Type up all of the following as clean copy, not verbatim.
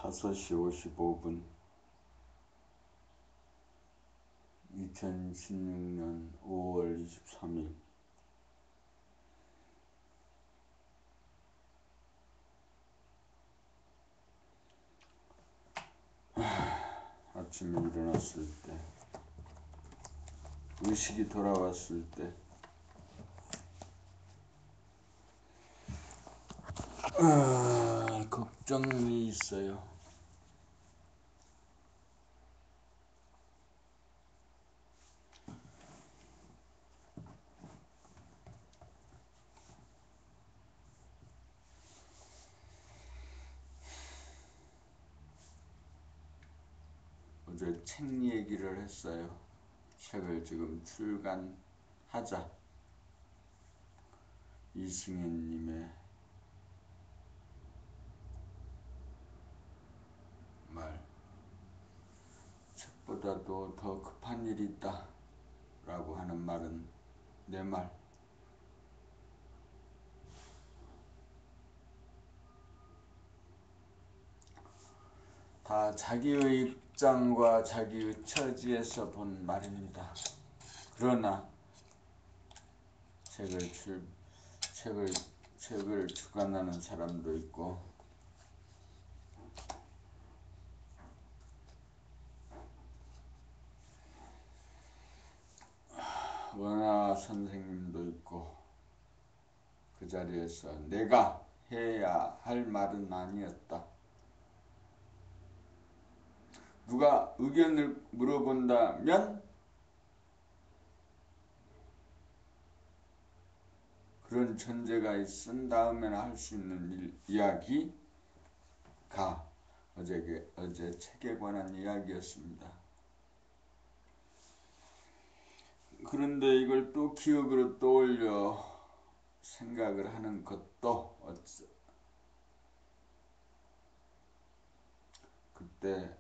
5시 55분 2016년 5월 23일 아침에 일어났을 때 의식이 돌아왔을 때 걱정이 있어요. 어제 책 얘기를 했어요. 책을 지금 출간하자. 이승현님의 말. 책보다도 더 급한 일이 있다 라고 하는 말은 내 말. 다 자기의 입장과 자기의 처지에서 본 말입니다. 그러나 책을 주관하는 사람도 있고 원아 선생님도 있고 그 자리에서 내가 해야 할 말은 아니었다. 누가 의견을 물어본다면 그런 존재가 있은 다음에는 할 수 있는 이야기가 어제 책에 관한 이야기였습니다. 그런데 이걸 또 기억으로 떠올려 생각을 하는 것도 그때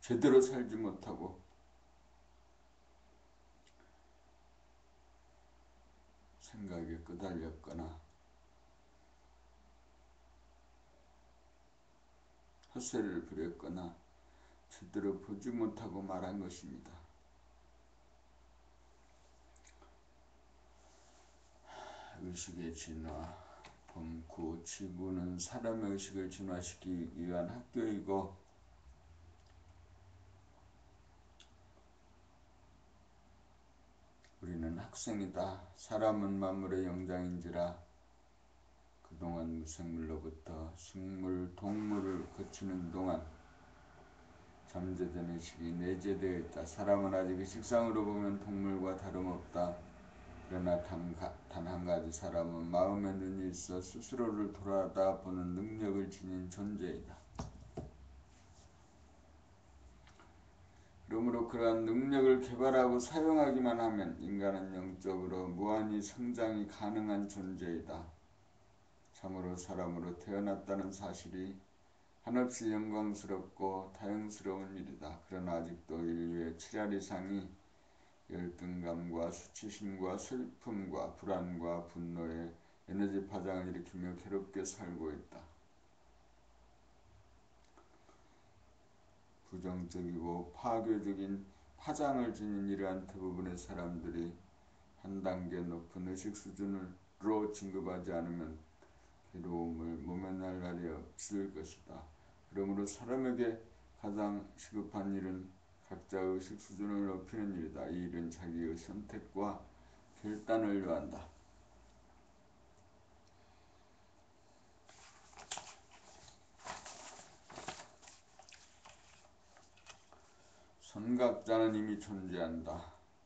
제대로 살지 못하고 생각에 끄달렸거나 헛소리를 부렸거나 제대로 보지 못하고 말한 것입니다. 의식의 진화, 범구, 지구는 사람의 의식을 진화시키기 위한 학교이고 우리는 학생이다. 사람은 만물의 영장인지라 그동안 무생물로부터 식물, 동물을 거치는 동안 잠재된 의식이 내재되어 있다. 사람은 아직 의식상으로 보면 동물과 다름없다. 그러나 단 한 가지 사람은 마음의 눈이 있어 스스로를 돌아다보는 능력을 지닌 존재이다. 그러므로 그러한 능력을 개발하고 사용하기만 하면 인간은 영적으로 무한히 성장이 가능한 존재이다. 참으로 사람으로 태어났다는 사실이 한없이 영광스럽고 다행스러운 일이다. 그러나 아직도 인류의 7할 이상이 열등감과 수치심과 슬픔과 불안과 분노의 에너지 파장을 일으키며 괴롭게 살고 있다. 부정적이고 파괴적인 파장을 지닌 이러한 대부분의 사람들이 한 단계 높은 의식 수준으로 진급하지 않으면 괴로움을 모면할 날이 없을 것이다. 그러므로 사람에게 가장 시급한 일은 각자의 의식 수준을 높이는 일이다. 이 일은 자기의 선택과 결단을 요한다. 선각자는 이미 존재한다.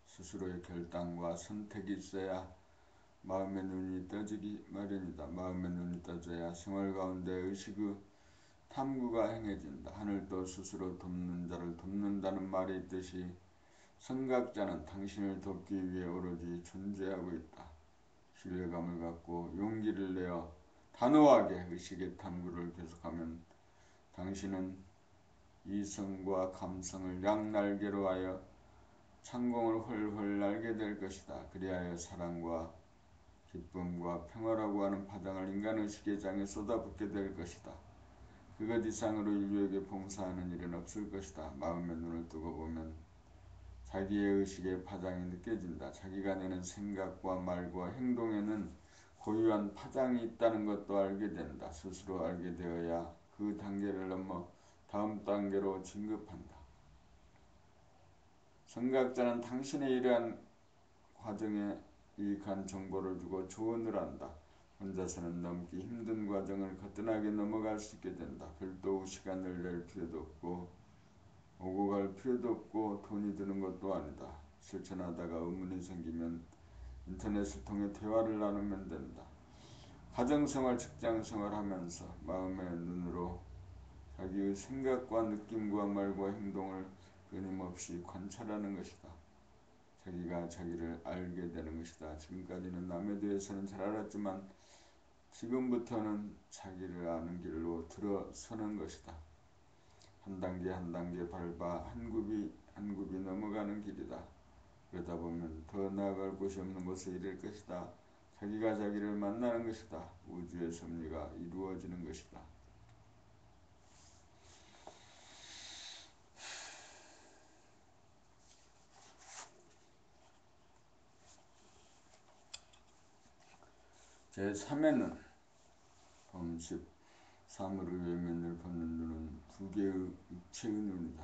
스스로의 결단과 선택이 있어야 마음의 눈이 떠지기 마련이다. 마음의 눈이 떠져야 생활 가운데 의식의 탐구가 행해진다. 하늘도 스스로 돕는 자를 돕는다는 말이 있듯이 선각자는 당신을 돕기 위해 오로지 존재하고 있다. 신뢰감을 갖고 용기를 내어 단호하게 의식의 탐구를 계속하면 당신은 이성과 감성을 양날개로 하여 창공을 훨훨 날게 될 것이다. 그리하여 사랑과 기쁨과 평화라고 하는 파장을 인간의식의 장에 쏟아붓게 될 것이다. 그것 이상으로 인류에게 봉사하는 일은 없을 것이다. 마음의 눈을 뜨고 보면 자기의 의식의 파장이 느껴진다. 자기가 내는 생각과 말과 행동에는 고유한 파장이 있다는 것도 알게 된다. 스스로 알게 되어야 그 단계를 넘어 다음 단계로 진급한다. 선각자는 당신의 이러한 과정에 유익한 정보를 주고 조언을 한다. 혼자서는 넘기 힘든 과정을 거뜬하게 넘어갈 수 있게 된다. 별도 시간을 낼 필요도 없고 오고 갈 필요도 없고 돈이 드는 것도 아니다. 실천하다가 의문이 생기면 인터넷을 통해 대화를 나누면 된다. 가정생활, 직장생활 하면서 마음의 눈으로 자기의 생각과 느낌과 말과 행동을 끊임없이 관찰하는 것이다. 자기가 자기를 알게 되는 것이다. 지금까지는 남에 대해서는 잘 알았지만 지금부터는 자기를 아는 길로 들어서는 것이다. 한 단계 한 단계 밟아 한 굽이 한 굽이 넘어가는 길이다. 그러다 보면 더 나아갈 곳이 없는 곳에 이를 것이다. 자기가 자기를 만나는 것이다. 우주의 섭리가 이루어지는 것이다. 제3회는 범 13을 외면을 벗는 눈은 두 개의 육체의 눈이다.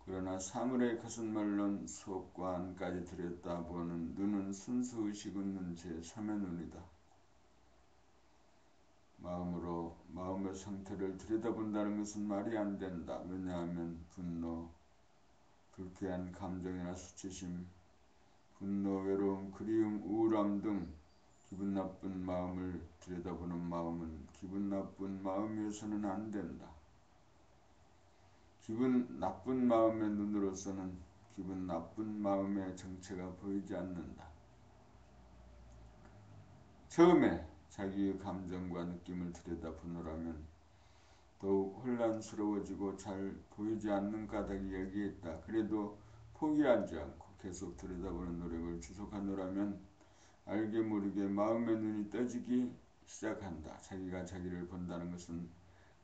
그러나 사물의 거짓말론 수업과 안까지 들여다보는 눈은 순수 의식의 눈 제3의 눈이다. 마음으로 마음의 상태를 들여다본다는 것은 말이 안 된다. 왜냐하면 분노, 불쾌한 감정이나 수치심, 분노, 외로움, 그리움, 우울함 등 기분 나쁜 마음을 들여다보는 마음은 기분 나쁜 마음이어서는 안 된다. 기분 나쁜 마음의 눈으로서는 기분 나쁜 마음의 정체가 보이지 않는다. 처음에 자기의 감정과 느낌을 들여다보느라면 더욱 혼란스러워지고 잘 보이지 않는 까닭이 여기에 있다. 그래도 포기하지 않고 계속 들여다보는 노력을 지속하노라면 알게 모르게 마음의 눈이 떠지기 시작한다. 자기가 자기를 본다는 것은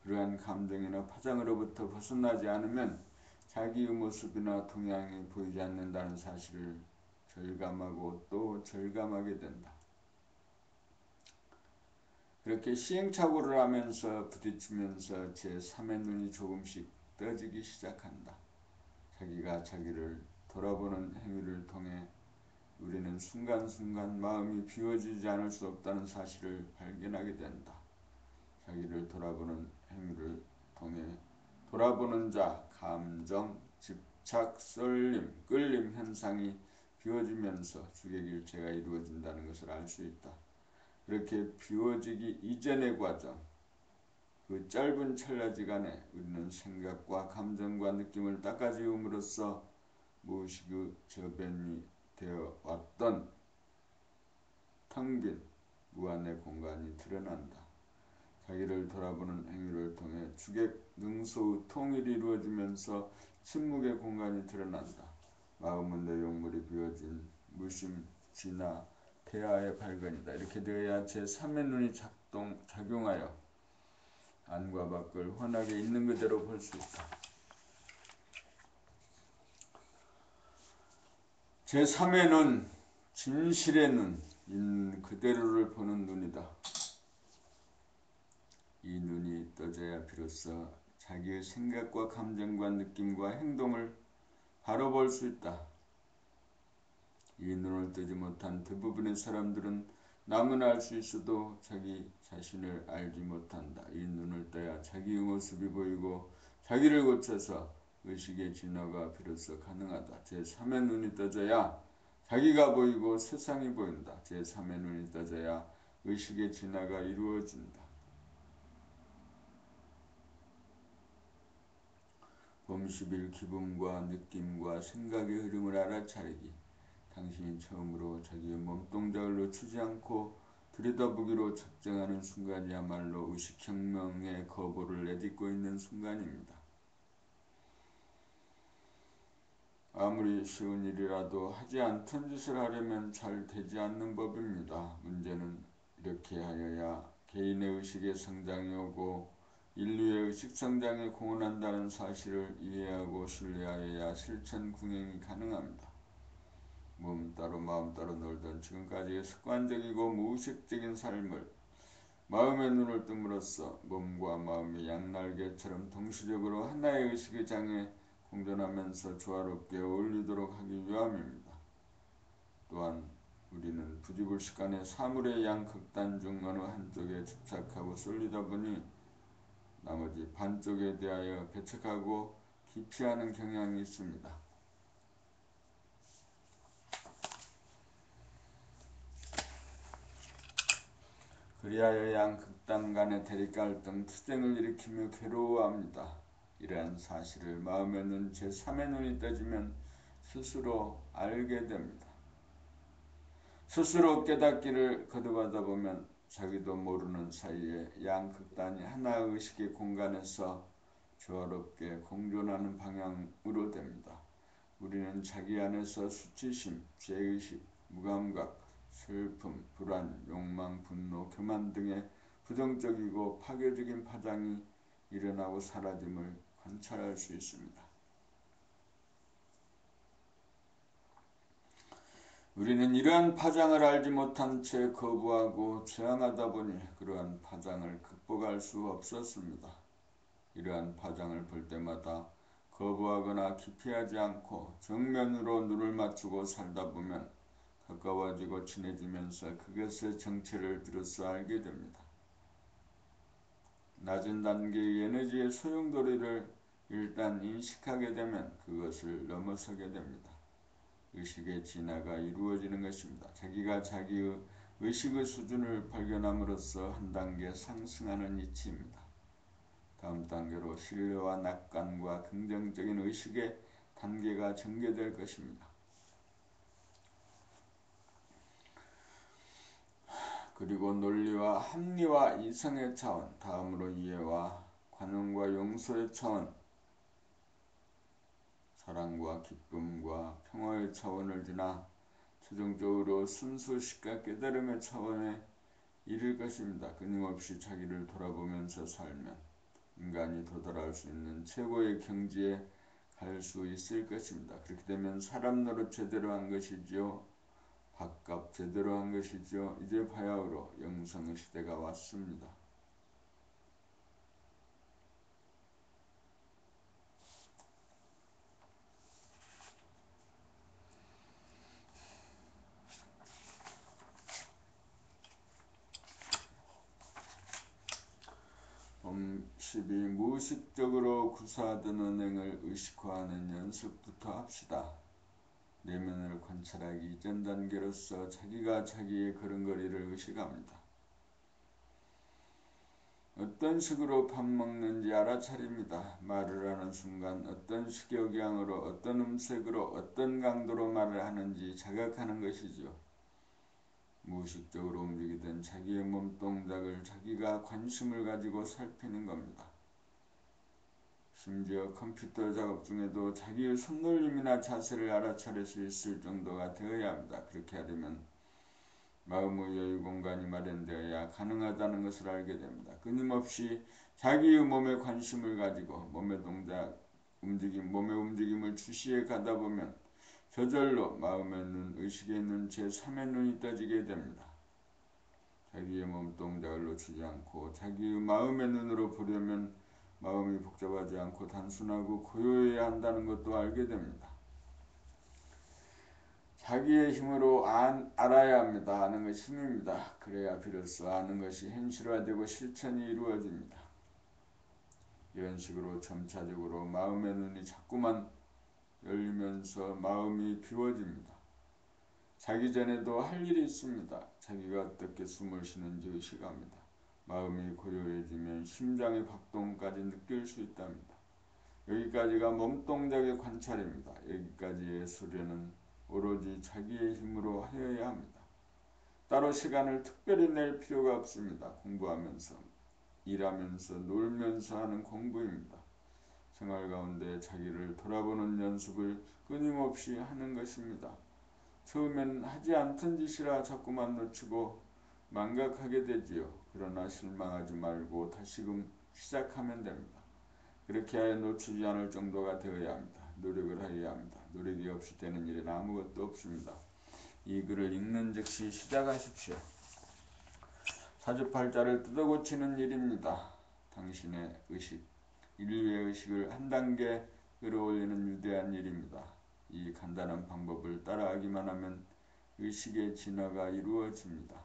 그러한 감정이나 파장으로부터 벗어나지 않으면 자기의 모습이나 동향이 보이지 않는다는 사실을 절감하고 또 절감하게 된다. 그렇게 시행착오를 하면서 부딪히면서 제3의 눈이 조금씩 떠지기 시작한다. 자기가 자기를 돌아보는 행위를 통해 우리는 순간순간 마음이 비워지지 않을 수 없다는 사실을 발견하게 된다. 자기를 돌아보는 행위를 통해 돌아보는 자, 감정, 집착, 쏠림, 끌림 현상이 비워지면서 주객일체가 이루어진다는 것을 알 수 있다. 그렇게 비워지기 이전의 과정, 그 짧은 찰나지간에 우리는 생각과 감정과 느낌을 닦아지음으로써 무의식의 저변이 되어 왔던 텅 빈 무한의 공간이 드러난다. 자기를 돌아보는 행위를 통해 주객 능소의 통일이 이루어지면서 침묵의 공간이 드러난다. 마음의 내용물이 비워진 무심, 진화, 태아의 발견이다. 이렇게 되어야 제3의 눈이 작용하여 안과 밖을 환하게 있는 그대로 볼 수 있다. 제3의 눈, 진실의 눈, 있는 그대로를 보는 눈이다. 이 눈이 떠져야 비로소 자기의 생각과 감정과 느낌과 행동을 바로 볼 수 있다. 이 눈을 뜨지 못한 대부분의 사람들은 남은 알 수 있어도 자기 자신을 알지 못한다. 이 눈을 떠야 자기의 모습이 보이고 자기를 고쳐서 의식의 진화가 비로소 가능하다. 제3의 눈이 떠져야 자기가 보이고 세상이 보인다. 제3의 눈이 떠져야 의식의 진화가 이루어진다. 봄 10일 기분과 느낌과 생각의 흐름을 알아차리기. 당신이 처음으로 자기의 몸동작을 놓치지 않고 들여다보기로 작정하는 순간이야말로 의식혁명의 거부를 내딛고 있는 순간입니다. 아무리 쉬운 일이라도 하지 않던 짓을 하려면 잘 되지 않는 법입니다. 문제는 이렇게 하여야 개인의 의식의 성장이 오고 인류의 의식 성장에 공헌한다는 사실을 이해하고 신뢰하여야 실천 궁행이 가능합니다. 몸 따로 마음 따로 놀던 지금까지의 습관적이고 무의식적인 삶을 마음의 눈을 뜸으로써 몸과 마음이 양날개처럼 동시적으로 하나의 의식의 장에 공존하면서 조화롭게 어울리도록 하기 위함입니다. 또한 우리는 부지불식간에 사물의 양극단 중 어느 한쪽에 집착하고 쏠리다 보니 나머지 반쪽에 대하여 배척하고 기피하는 경향이 있습니다. 그리하여 양극단 간의 대립갈등, 투쟁을 일으키며 괴로워합니다. 이러한 사실을 마음의 눈, 제3의 눈이 떠지면 스스로 알게 됩니다. 스스로 깨닫기를 거듭하다 보면 자기도 모르는 사이에 양극단이 하나 의식의 공간에서 조화롭게 공존하는 방향으로 됩니다. 우리는 자기 안에서 수치심, 죄의식, 무감각, 슬픔, 불안, 욕망, 분노, 교만 등의 부정적이고 파괴적인 파장이 일어나고 사라짐을 관찰할 수 있습니다. 우리는 이러한 파장을 알지 못한 채 거부하고 저항하다 보니 그러한 파장을 극복할 수 없었습니다. 이러한 파장을 볼 때마다 거부하거나 기피하지 않고 정면으로 눈을 맞추고 살다 보면 가까워지고 친해지면서 그것의 정체를 비로소 알게 됩니다. 낮은 단계의 에너지의 소용돌이를 일단 인식하게 되면 그것을 넘어서게 됩니다. 의식의 진화가 이루어지는 것입니다. 자기가 자기의 의식의 수준을 발견함으로써 한 단계 상승하는 이치입니다. 다음 단계로 신뢰와 낙관과 긍정적인 의식의 단계가 전개될 것입니다. 그리고 논리와 합리와 이성의 차원, 다음으로 이해와 관용과 용서의 차원, 사랑과 기쁨과 평화의 차원을 지나 최종적으로 순수식과 깨달음의 차원에 이를 것입니다. 끊임없이 자기를 돌아보면서 살면 인간이 도달할 수 있는 최고의 경지에 갈 수 있을 것입니다. 그렇게 되면 사람 노릇 제대로 한 것이지요. 밥값 제대로 한 것이지요. 이제 바야흐로 영성의 시대가 왔습니다. 봄 12. 무의식적으로 구사하던 언행을 의식화하는 연습부터 합시다. 내면을 관찰하기 이전 단계로서 자기가 자기의 걸음걸이를 의식합니다. 어떤 식으로 밥 먹는지 알아차립니다. 말을 하는 순간 어떤 식욕양으로, 어떤 음색으로, 어떤 강도로 말을 하는지 자각하는 것이죠. 무의식적으로 움직이던 자기의 몸동작을 자기가 관심을 가지고 살피는 겁니다. 심지어 컴퓨터 작업 중에도 자기의 손놀림이나 자세를 알아차릴 수 있을 정도가 되어야 합니다. 그렇게 하려면 마음의 여유 공간이 마련되어야 가능하다는 것을 알게 됩니다. 끊임없이 자기의 몸에 관심을 가지고 몸의 움직임을 주시해 가다 보면 저절로 마음의 눈, 의식의 눈, 제3의 눈이 떠지게 됩니다. 자기의 몸 동작을 놓치지 않고 자기의 마음의 눈으로 보려면 마음이 복잡하지 않고 단순하고 고요해야 한다는 것도 알게 됩니다. 자기의 힘으로 알아야 합니다. 아는 것이 힘입니다. 그래야 비로소 아는 것이 현실화되고 실천이 이루어집니다. 이런 식으로 점차적으로 마음의 눈이 자꾸만 열리면서 마음이 비워집니다. 자기 전에도 할 일이 있습니다. 자기가 어떻게 숨을 쉬는지 의식합니다. 마음이 고요해지면 심장의 박동까지 느낄 수 있답니다. 여기까지가 몸동작의 관찰입니다. 여기까지의 수련은 오로지 자기의 힘으로 하여야 합니다. 따로 시간을 특별히 낼 필요가 없습니다. 공부하면서, 일하면서, 놀면서 하는 공부입니다. 생활 가운데 자기를 돌아보는 연습을 끊임없이 하는 것입니다. 처음엔 하지 않던 짓이라 자꾸만 놓치고 망각하게 되지요. 그러나 실망하지 말고 다시금 시작하면 됩니다. 그렇게 하여 놓치지 않을 정도가 되어야 합니다. 노력을 하여야 합니다. 노력이 없이 되는 일은 아무것도 없습니다. 이 글을 읽는 즉시 시작하십시오. 사주팔자를 뜯어고치는 일입니다. 당신의 의식, 인류의 의식을 한 단계 끌어올리는 위대한 일입니다. 이 간단한 방법을 따라하기만 하면 의식의 진화가 이루어집니다.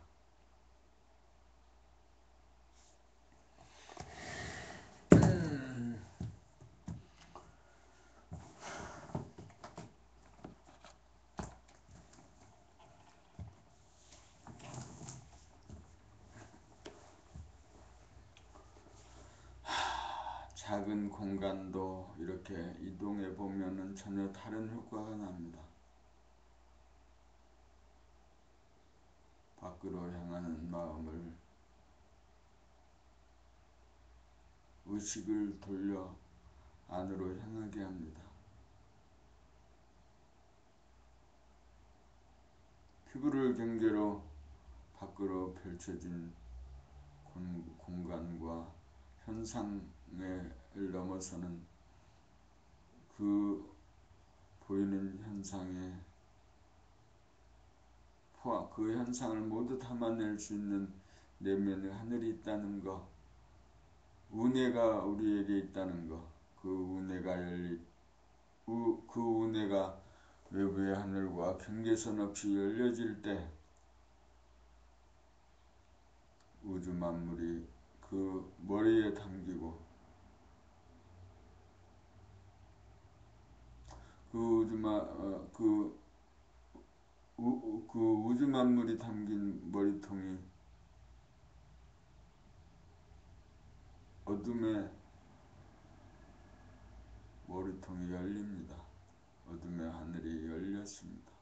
작은 공간도 이렇게 이동해 보면은 전혀 다른 효과가 납니다. 밖으로 향하는 마음을 의식을 돌려 안으로 향하게 합니다. 피부를 경계로 밖으로 펼쳐진 공간과 현상을 넘어서는 그 보이는 현상에 그 현상을 모두 담아낼 수 있는 내면의 하늘이 있다는 것, 운해가 우리에게 있다는 것, 그 운해가 외부의 하늘과 경계선 없이 열려질 때 우주 만물이 그 머리에 담기고 그 우주 만물이 담긴 머리통이 어둠의 머리통이 열립니다. 어둠의 하늘이 열렸습니다.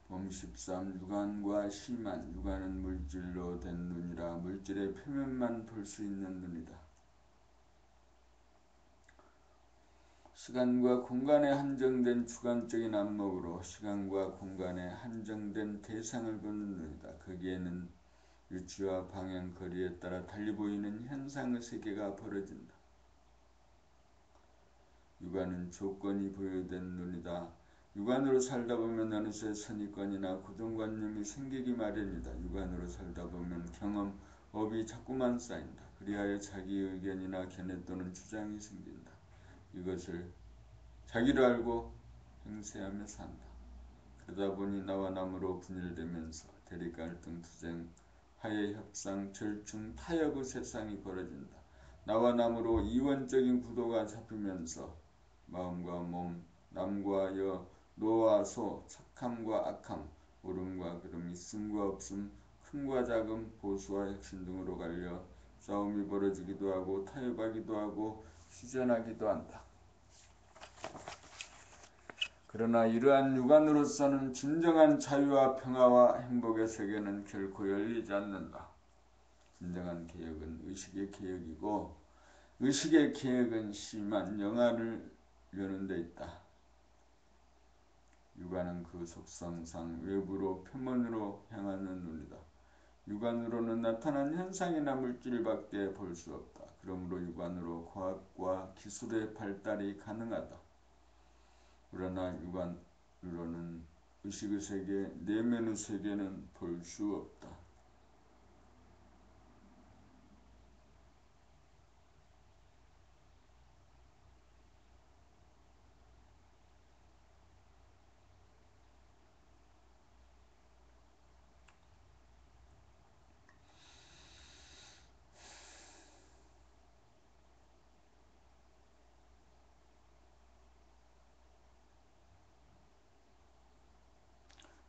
봄 13. 육안과 심한, 육안은 물질로 된 눈이라 물질의 표면만 볼 수 있는 눈이다. 시간과 공간에 한정된 주관적인 안목으로 시간과 공간에 한정된 대상을 보는 눈이다. 거기에는 위치와 방향, 거리에 따라 달리 보이는 현상의 세계가 벌어진다. 육안은 조건이 부여된 눈이다. 육안으로 살다 보면 어느새 선입관이나 고정관념이 생기기 마련이다. 육안으로 살다 보면 경험, 업이 자꾸만 쌓인다. 그리하여 자기 의견이나 견해 또는 주장이 생긴다. 이것을 자기로 알고 행세하며 산다. 그러다 보니 나와 남으로 분열되면서 대립갈등, 투쟁, 화해, 협상, 절충, 타협의 세상이 벌어진다. 나와 남으로 이원적인 구도가 잡히면서 마음과 몸, 남과 여, 노와 소, 착함과 악함, 옳음과 그름, 있음과 없음, 큰과 작음, 보수와 혁신 등으로 갈려 싸움이 벌어지기도 하고 타협하기도 하고 휴전하기도 한다. 그러나 이러한 육안으로서는 진정한 자유와 평화와 행복의 세계는 결코 열리지 않는다. 진정한 개혁은 의식의 개혁이고 의식의 개혁은 심한 영안을 여는 데 있다. 육안은 그 속성상 외부로 표면으로 향하는 눈이다. 육안으로는 나타난 현상이나 물질밖에 볼 수 없다. 그러므로 육안으로 과학과 기술의 발달이 가능하다. 그러나 육안으로는 의식의 세계, 내면의 세계는 볼 수 없다.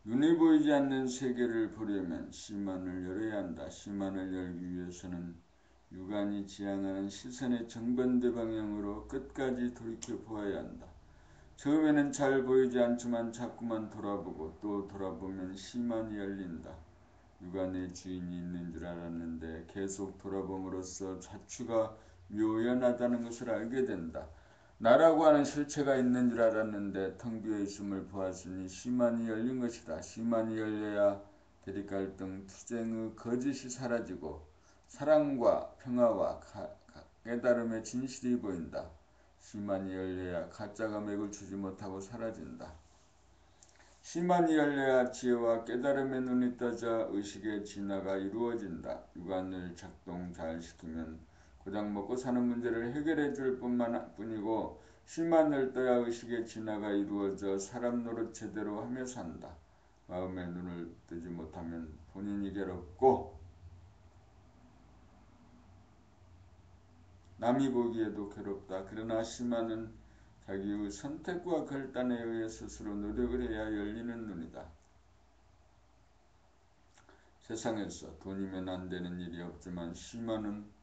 눈이 보이지 않는 세계를 보려면 심안을 열어야 한다. 심안을 열기 위해서는 육안이 지향하는 시선의 정반대 방향으로 끝까지 돌이켜 보아야 한다. 처음에는 잘 보이지 않지만 자꾸만 돌아보고 또 돌아보면 심안이 열린다. 육안의 주인이 있는 줄 알았는데 계속 돌아봄으로써 자취가 묘연하다는 것을 알게 된다. 나라고 하는 실체가 있는 줄 알았는데 텅 비어 있음을 보았으니 심안이 열린 것이다. 심안이 열려야 대립갈등, 투쟁의 거짓이 사라지고 사랑과 평화와 깨달음의 진실이 보인다. 심안이 열려야 가짜가 맥을 추지 못하고 사라진다. 심안이 열려야 지혜와 깨달음의 눈이 떠져 의식의 진화가 이루어진다. 육안을 작동 잘 시키면 고작 먹고 사는 문제를 해결해 줄 뿐이고 심안을 떠야 의식의 진화가 이루어져 사람 노릇 제대로 하며 산다. 마음의 눈을 뜨지 못하면 본인이 괴롭고 남이 보기에도 괴롭다. 그러나 심안은 자기의 선택과 결단에 의해 스스로 노력을 해야 열리는 눈이다. 세상에서 돈이면 안 되는 일이 없지만 심안은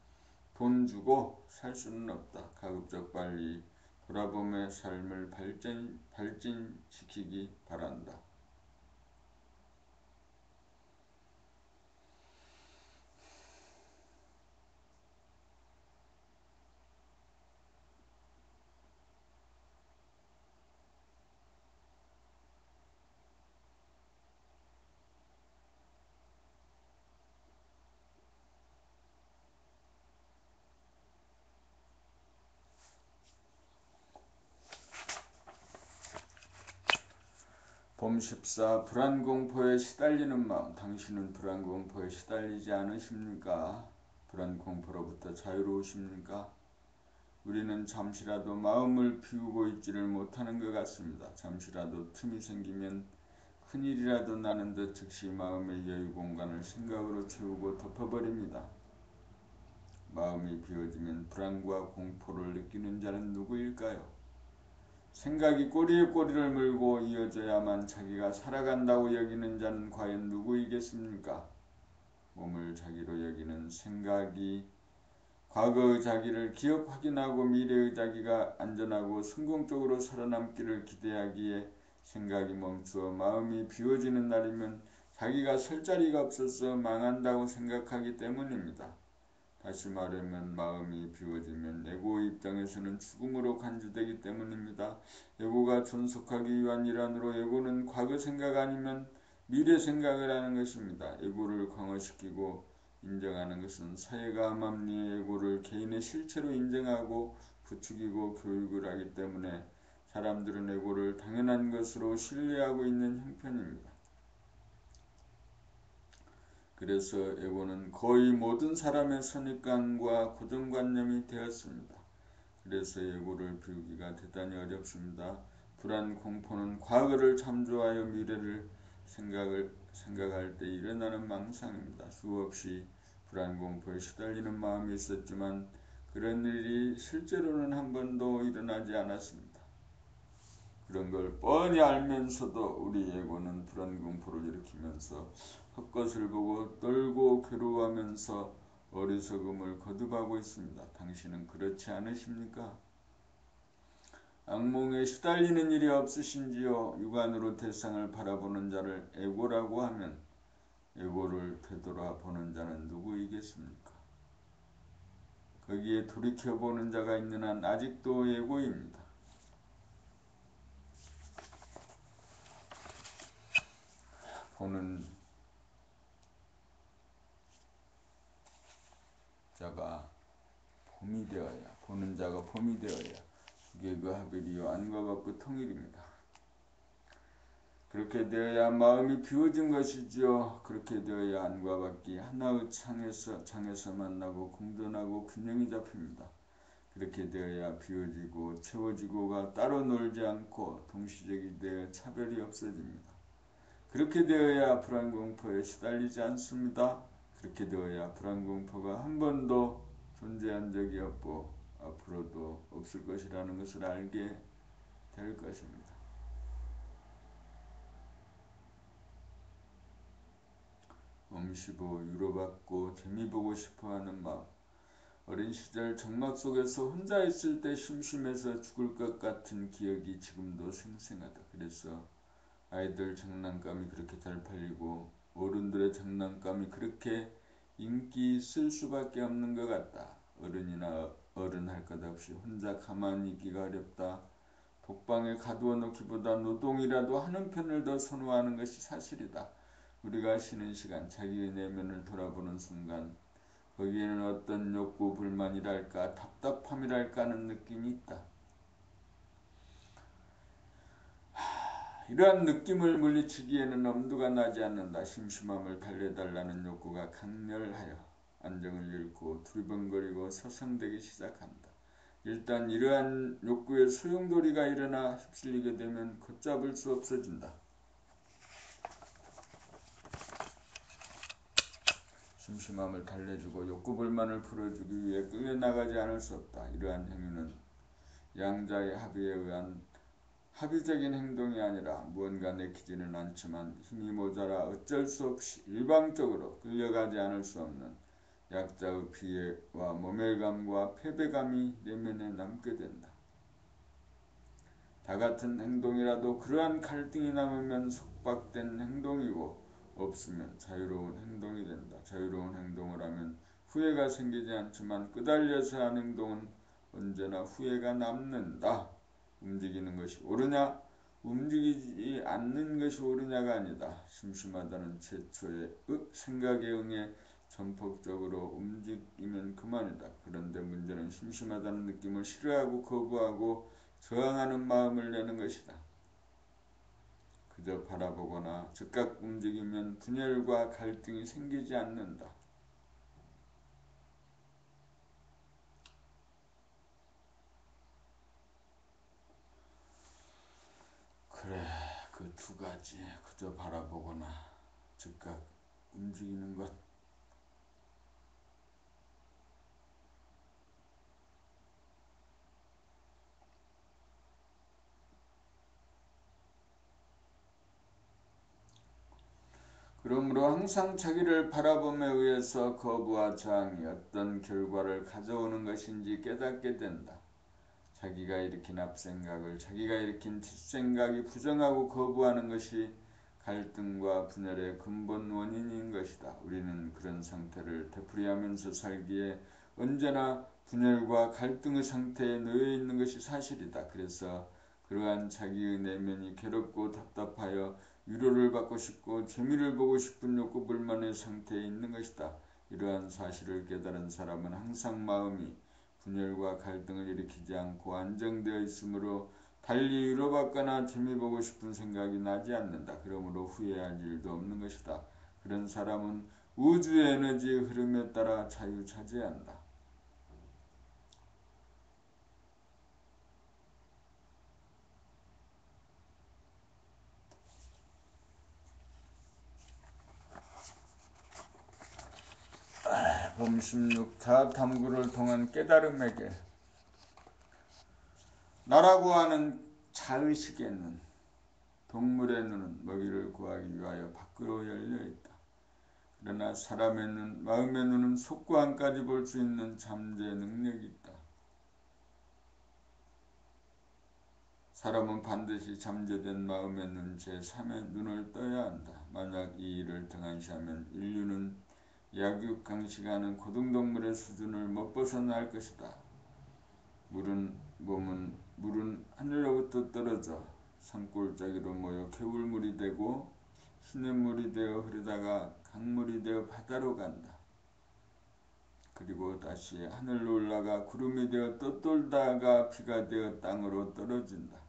돈 주고 살 수는 없다. 가급적 빨리 돌아봄의 삶을 발전시키기 바란다. 봄 14. 불안공포에 시달리는 마음. 당신은 불안공포에 시달리지 않으십니까? 불안공포로부터 자유로우십니까? 우리는 잠시라도 마음을 비우고 있지를 못하는 것 같습니다. 잠시라도 틈이 생기면 큰일이라도 나는 듯 즉시 마음의 여유 공간을 생각으로 채우고 덮어버립니다. 마음이 비워지면 불안과 공포를 느끼는 자는 누구일까요? 생각이 꼬리에 꼬리를 물고 이어져야만 자기가 살아간다고 여기는 자는 과연 누구이겠습니까? 몸을 자기로 여기는 생각이 과거의 자기를 기억 확인하고 미래의 자기가 안전하고 성공적으로 살아남기를 기대하기에 생각이 멈추어 마음이 비워지는 날이면 자기가 설 자리가 없어서 망한다고 생각하기 때문입니다. 다시 말하면 마음이 비워지면 에고의 입장에서는 죽음으로 간주되기 때문입니다. 에고가 존속하기 위한 일환으로 에고는 과거 생각 아니면 미래 생각을 하는 것입니다. 에고를 강화시키고 인정하는 것은 사회가 암암리의 에고를 개인의 실체로 인정하고 부추기고 교육을 하기 때문에 사람들은 에고를 당연한 것으로 신뢰하고 있는 형편입니다. 그래서 에고는 거의 모든 사람의 선입관과 고정관념이 되었습니다. 그래서 에고를 비우기가 대단히 어렵습니다. 불안 공포는 과거를 참조하여 미래를 생각할 때 일어나는 망상입니다. 수없이 불안 공포에 시달리는 마음이 있었지만 그런 일이 실제로는 한 번도 일어나지 않았습니다. 그런 걸 뻔히 알면서도 우리 에고는 불안 공포를 일으키면서 헛것을 보고 떨고 괴로워하면서 어리석음을 거듭하고 있습니다. 당신은 그렇지 않으십니까? 악몽에 시달리는 일이 없으신지요? 육안으로 대상을 바라보는 자를 에고라고 하면 에고를 되돌아보는 자는 누구이겠습니까? 거기에 돌이켜보는 자가 있는 한 아직도 에고입니다. 보는 자가 보는 자가 봄이 되어야 그게 그 하늘이요 안과 밖의 통일입니다. 그렇게 되어야 마음이 비워진 것이지요. 그렇게 되어야 안과 밖이 하나의 창에서 만나고 공존하고 균형이 잡힙니다. 그렇게 되어야 비워지고 채워지고가 따로 놀지 않고 동시적이 되어 차별이 없어집니다. 그렇게 되어야 불안공포에 시달리지 않습니다. 그렇게 되어야 불안공포가 한 번도 존재한 적이 없고 앞으로도 없을 것이라는 것을 알게 될 것입니다. 엄시보 위로받고 재미보고 싶어하는 마음. 어린 시절 정막 속에서 혼자 있을 때 심심해서 죽을 것 같은 기억이 지금도 생생하다. 그래서 아이들 장난감이 그렇게 잘 팔리고 어른들의 장난감이 그렇게 인기 있을 수밖에 없는 것 같다. 어른이나 어른 할 것 없이 혼자 가만히 있기가 어렵다. 독방에 가두어 놓기보다 노동이라도 하는 편을 더 선호하는 것이 사실이다. 우리가 쉬는 시간, 자기의 내면을 돌아보는 순간 거기에는 어떤 욕구, 불만이랄까 답답함이랄까 하는 느낌이 있다. 이러한 느낌을 물리치기에는 엄두가 나지 않는다. 심심함을 달래달라는 욕구가 강렬하여 안정을 잃고 두리번거리고 서성대기 시작한다. 일단 이러한 욕구에 소용돌이가 일어나 휩쓸리게 되면 걷잡을 수 없어진다. 심심함을 달래주고 욕구 불만을 풀어주기 위해 끌려나가지 않을 수 없다. 이러한 행위는 양자의 합의에 의한 합의적인 행동이 아니라 무언가 내키지는 않지만 힘이 모자라 어쩔 수 없이 일방적으로 끌려가지 않을 수 없는 약자의 피해와 모멸감과 패배감이 내면에 남게 된다. 다 같은 행동이라도 그러한 갈등이 남으면 속박된 행동이고 없으면 자유로운 행동이 된다. 자유로운 행동을 하면 후회가 생기지 않지만 끄달려서 한 행동은 언제나 후회가 남는다. 움직이는 것이 옳으냐? 움직이지 않는 것이 옳으냐가 아니다. 심심하다는 최초의 생각에 응해 전폭적으로 움직이면 그만이다. 그런데 문제는 심심하다는 느낌을 싫어하고 거부하고 저항하는 마음을 내는 것이다. 그저 바라보거나 즉각 움직이면 분열과 갈등이 생기지 않는다. 그래, 그 두 가지 그저 바라보거나 즉각 움직이는 것. 그러므로 항상 자기를 바라봄에 의해서 거부와 저항이 어떤 결과를 가져오는 것인지 깨닫게 된다. 자기가 일으킨 앞생각을 자기가 일으킨 뒷생각이 부정하고 거부하는 것이 갈등과 분열의 근본 원인인 것이다. 우리는 그런 상태를 되풀이하면서 살기에 언제나 분열과 갈등의 상태에 놓여 있는 것이 사실이다. 그래서 그러한 자기의 내면이 괴롭고 답답하여 위로를 받고 싶고 재미를 보고 싶은 욕구 불만의 상태에 있는 것이다. 이러한 사실을 깨달은 사람은 항상 마음이 분열과 갈등을 일으키지 않고 안정되어 있으므로 달리 위로받거나 재미보고 싶은 생각이 나지 않는다. 그러므로 후회할 일도 없는 것이다. 그런 사람은 우주의 에너지의 흐름에 따라 자유자재한다. 범16타 탐구를 통한 깨달음에게 나라고 하는 자의식의 눈, 동물의 눈은 먹이를 구하기 위하여 밖으로 열려있다. 그러나 사람의 눈, 마음의 눈은 속구 안까지 볼 수 있는 잠재 능력이 있다. 사람은 반드시 잠재된 마음의 눈, 제3의 눈을 떠야 한다. 만약 이 일을 등한시하면 인류는 약육강식하는 고등동물의 수준을 못 벗어날 것이다. 물은 하늘로부터 떨어져 산골짜기로 모여 개울물이 되고 시냇물이 되어 흐르다가 강물이 되어 바다로 간다. 그리고 다시 하늘로 올라가 구름이 되어 떠돌다가 비가 되어 땅으로 떨어진다.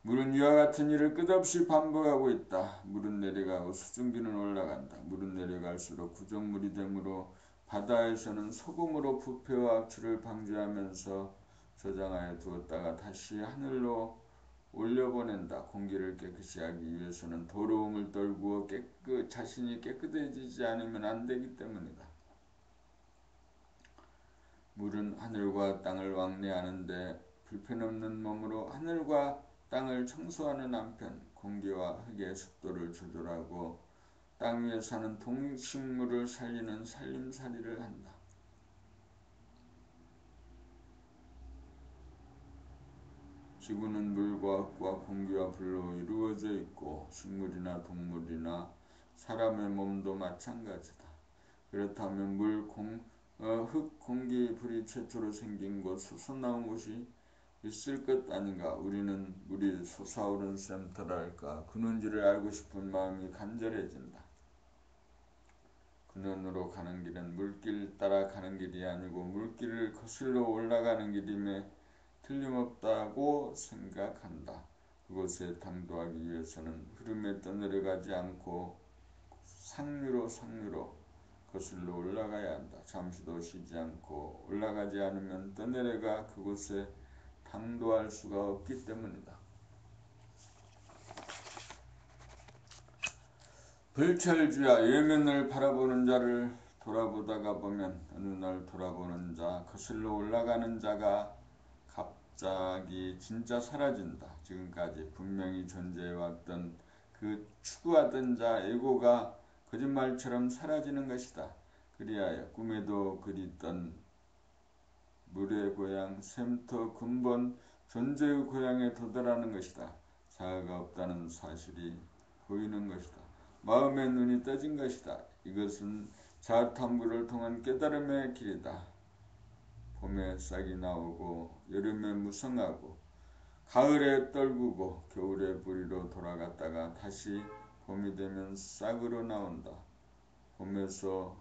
물은 이와 같은 일을 끝없이 반복하고 있다. 물은 내려가고 수증기는 올라간다. 물은 내려갈수록 구정물이 되므로 바다에서는 소금으로 부패와 악취를 방지하면서 저장하여 두었다가 다시 하늘로 올려보낸다. 공기를 깨끗이 하기 위해서는 더러움을 떨구어 자신이 깨끗해지지 않으면 안 되기 때문이다. 물은 하늘과 땅을 왕래하는데 불편없는 몸으로 하늘과 땅을 청소하는 한편 공기와 흙의 습도를 조절하고 땅 위에 사는 동식물을 살리는 살림살이를 한다. 지구는 물과 흙과 공기와 불로 이루어져 있고 식물이나 동물이나 사람의 몸도 마찬가지다. 그렇다면 흙, 공기, 불이 최초로 생긴 곳, 솟아나온 곳이 있을 것 아닌가. 우리는 물이 솟아오른 샘터랄까 근원지를 알고 싶은 마음이 간절해진다. 근원으로 가는 길은 물길 따라 가는 길이 아니고 물길을 거슬러 올라가는 길임에 틀림없다고 생각한다. 그곳에 당도하기 위해서는 흐름에 떠내려가지 않고 상류로 거슬러 올라가야 한다. 잠시도 쉬지 않고 올라가지 않으면 떠내려가 그곳에 당도할 수가 없기 때문이다. 불철주야, 외면을 바라보는 자를 돌아보다가 보면 어느 날 돌아보는 자, 거슬러 올라가는 자가 갑자기 진짜 사라진다. 지금까지 분명히 존재해왔던 그 추구하던 자 에고가 거짓말처럼 사라지는 것이다. 그리하여 꿈에도 그리던 물의 고향, 샘터 근본 존재의 고향에 도달하는 것이다. 자아가 없다는 사실이 보이는 것이다. 마음의 눈이 떠진 것이다. 이것은 자아 탐구를 통한 깨달음의 길이다. 봄에 싹이 나오고 여름에 무성하고 가을에 떨구고 겨울에 뿌리로 돌아갔다가 다시 봄이 되면 싹으로 나온다. 봄에서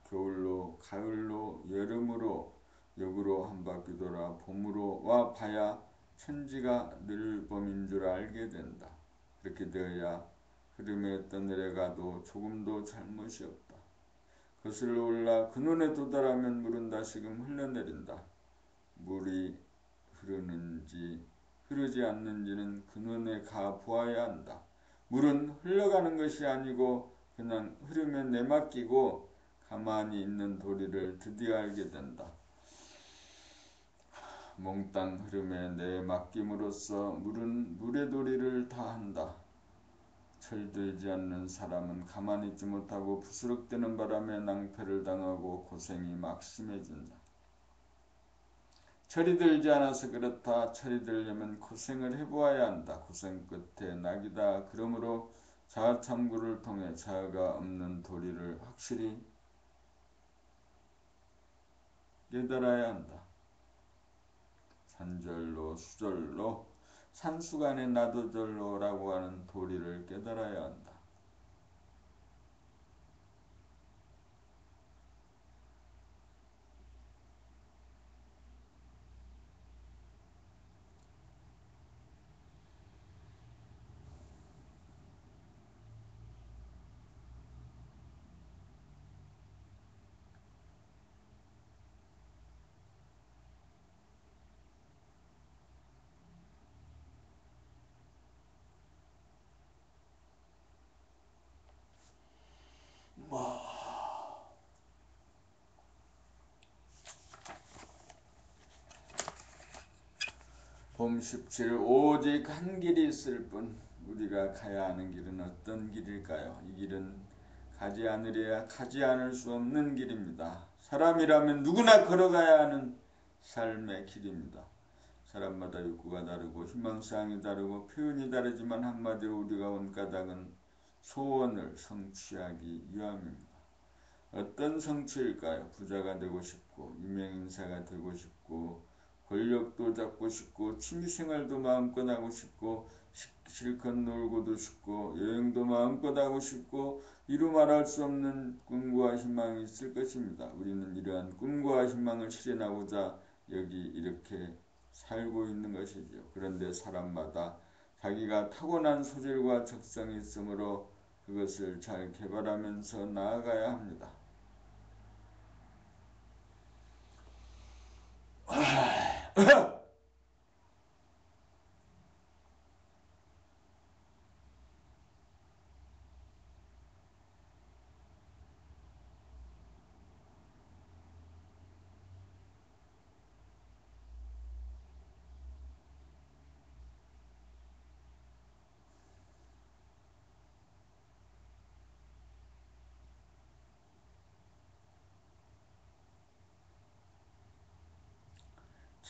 겨울로, 가을로, 여름으로, 역으로 한 바퀴 돌아 봄으로 와 봐야 천지가 늘 봄인 줄 알게 된다. 그렇게 되어야 흐름에 떠내려가도 조금도 잘못이 없다. 거슬러 올라 근원에 도달하면 물은 다시금 흘러내린다. 물이 흐르는지 흐르지 않는지는 근원에 가 보아야 한다. 물은 흘러가는 것이 아니고 그냥 흐름에 내맡기고 가만히 있는 도리를 드디어 알게 된다. 몽땅 흐름에 내맡김으로써 물은 물의 도리를 다한다. 철들지 않는 사람은 가만히 있지 못하고 부스럭대는 바람에 낭패를 당하고 고생이 막심해진다. 철이 들지 않아서 그렇다. 철이 들려면 고생을 해보아야 한다. 고생 끝에 낙이다. 그러므로 자아 탐구를 통해 자아가 없는 도리를 확실히 깨달아야 한다. 산절로 수절로 산수간의 나도절로라고 하는 도리를 깨달아야 한다. 봄 17일 오직 한 길이 있을 뿐. 우리가 가야 하는 길은 어떤 길일까요? 이 길은 가지 않으려야 가지 않을 수 없는 길입니다. 사람이라면 누구나 걸어가야 하는 삶의 길입니다. 사람마다 욕구가 다르고 희망사항이 다르고 표현이 다르지만 한마디로 우리가 온 까닭은 소원을 성취하기 위함입니다. 어떤 성취일까요? 부자가 되고 싶고 유명인사가 되고 싶고 권력도 잡고 싶고 취미생활도 마음껏 하고 싶고 실컷 놀고도 싶고 여행도 마음껏 하고 싶고 이루 말할 수 없는 꿈과 희망이 있을 것입니다. 우리는 이러한 꿈과 희망을 실현하고자 여기 이렇게 살고 있는 것이죠. 그런데 사람마다 자기가 타고난 소질과 적성이 있으므로 그것을 잘 개발하면서 나아가야 합니다.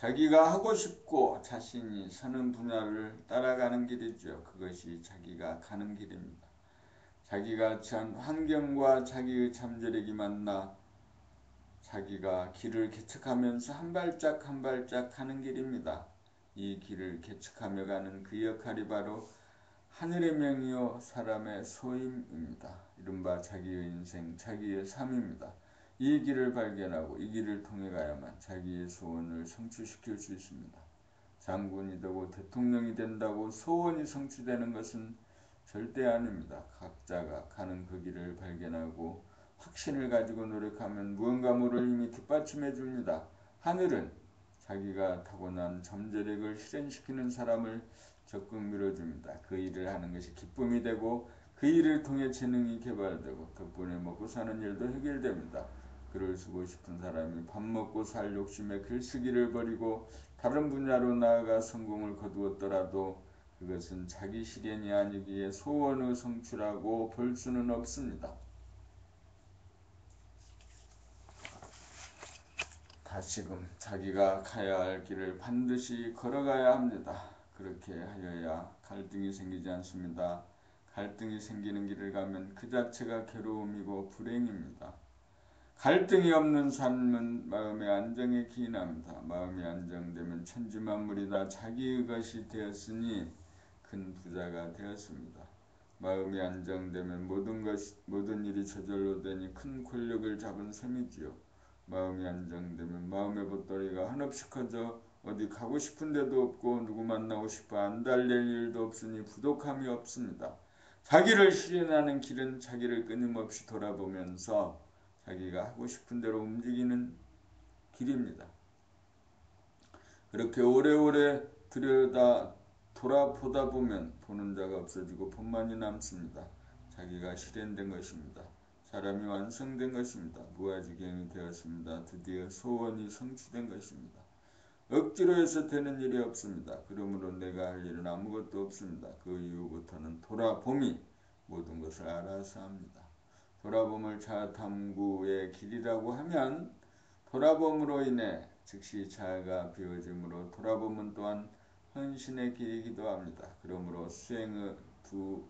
자기가 하고 싶고 자신이 서는 분야를 따라가는 길이죠. 그것이 자기가 가는 길입니다. 자기가 처한 환경과 자기의 잠재력이 만나 자기가 길을 개척하면서 한 발짝 한 발짝 가는 길입니다. 이 길을 개척하며 가는 그 역할이 바로 하늘의 명이요 사람의 소임입니다. 이른바 자기의 인생, 자기의 삶입니다. 이 길을 발견하고 이 길을 통해 가야만 자기의 소원을 성취시킬 수 있습니다. 장군이 되고 대통령이 된다고 소원이 성취되는 것은 절대 아닙니다. 각자가 가는 그 길을 발견하고 확신을 가지고 노력하면 무언가 모를 힘이 뒷받침해 줍니다. 하늘은 자기가 타고난 잠재력을 실현시키는 사람을 적극 밀어줍니다. 그 일을 하는 것이 기쁨이 되고 그 일을 통해 재능이 개발되고 덕분에 먹고 사는 일도 해결됩니다. 글을 쓰고 싶은 사람이 밥 먹고 살 욕심에 글쓰기를 버리고 다른 분야로 나아가 성공을 거두었더라도 그것은 자기 실현이 아니기에 소원의 성취라고 볼 수는 없습니다. 다시금 자기가 가야 할 길을 반드시 걸어가야 합니다. 그렇게 하여야 갈등이 생기지 않습니다. 갈등이 생기는 길을 가면 그 자체가 괴로움이고 불행입니다. 갈등이 없는 삶은 마음의 안정에 기인합니다. 마음이 안정되면 천지만물이 다 자기의 것이 되었으니 큰 부자가 되었습니다. 마음이 안정되면 모든 일이 저절로 되니 큰 권력을 잡은 셈이지요. 마음이 안정되면 마음의 보따리가 한없이 커져 어디 가고 싶은 데도 없고 누구 만나고 싶어 안달낼 일도 없으니 부족함이 없습니다. 자기를 실현하는 길은 자기를 끊임없이 돌아보면서 자기가 하고 싶은 대로 움직이는 길입니다. 그렇게 오래오래 돌아보다 보면 보는 자가 없어지고 본만이 남습니다. 자기가 실현된 것입니다. 사람이 완성된 것입니다. 무아지경이 되었습니다. 드디어 소원이 성취된 것입니다. 억지로 해서 되는 일이 없습니다. 그러므로 내가 할 일은 아무것도 없습니다. 그 이후부터는 돌아봄이 모든 것을 알아서 합니다. 돌아봄을 자아탐구의 길이라고 하면 돌아봄으로 인해 즉시 자아가 비워지므로 돌아봄은 또한 헌신의 길이기도 합니다. 그러므로 수행의 두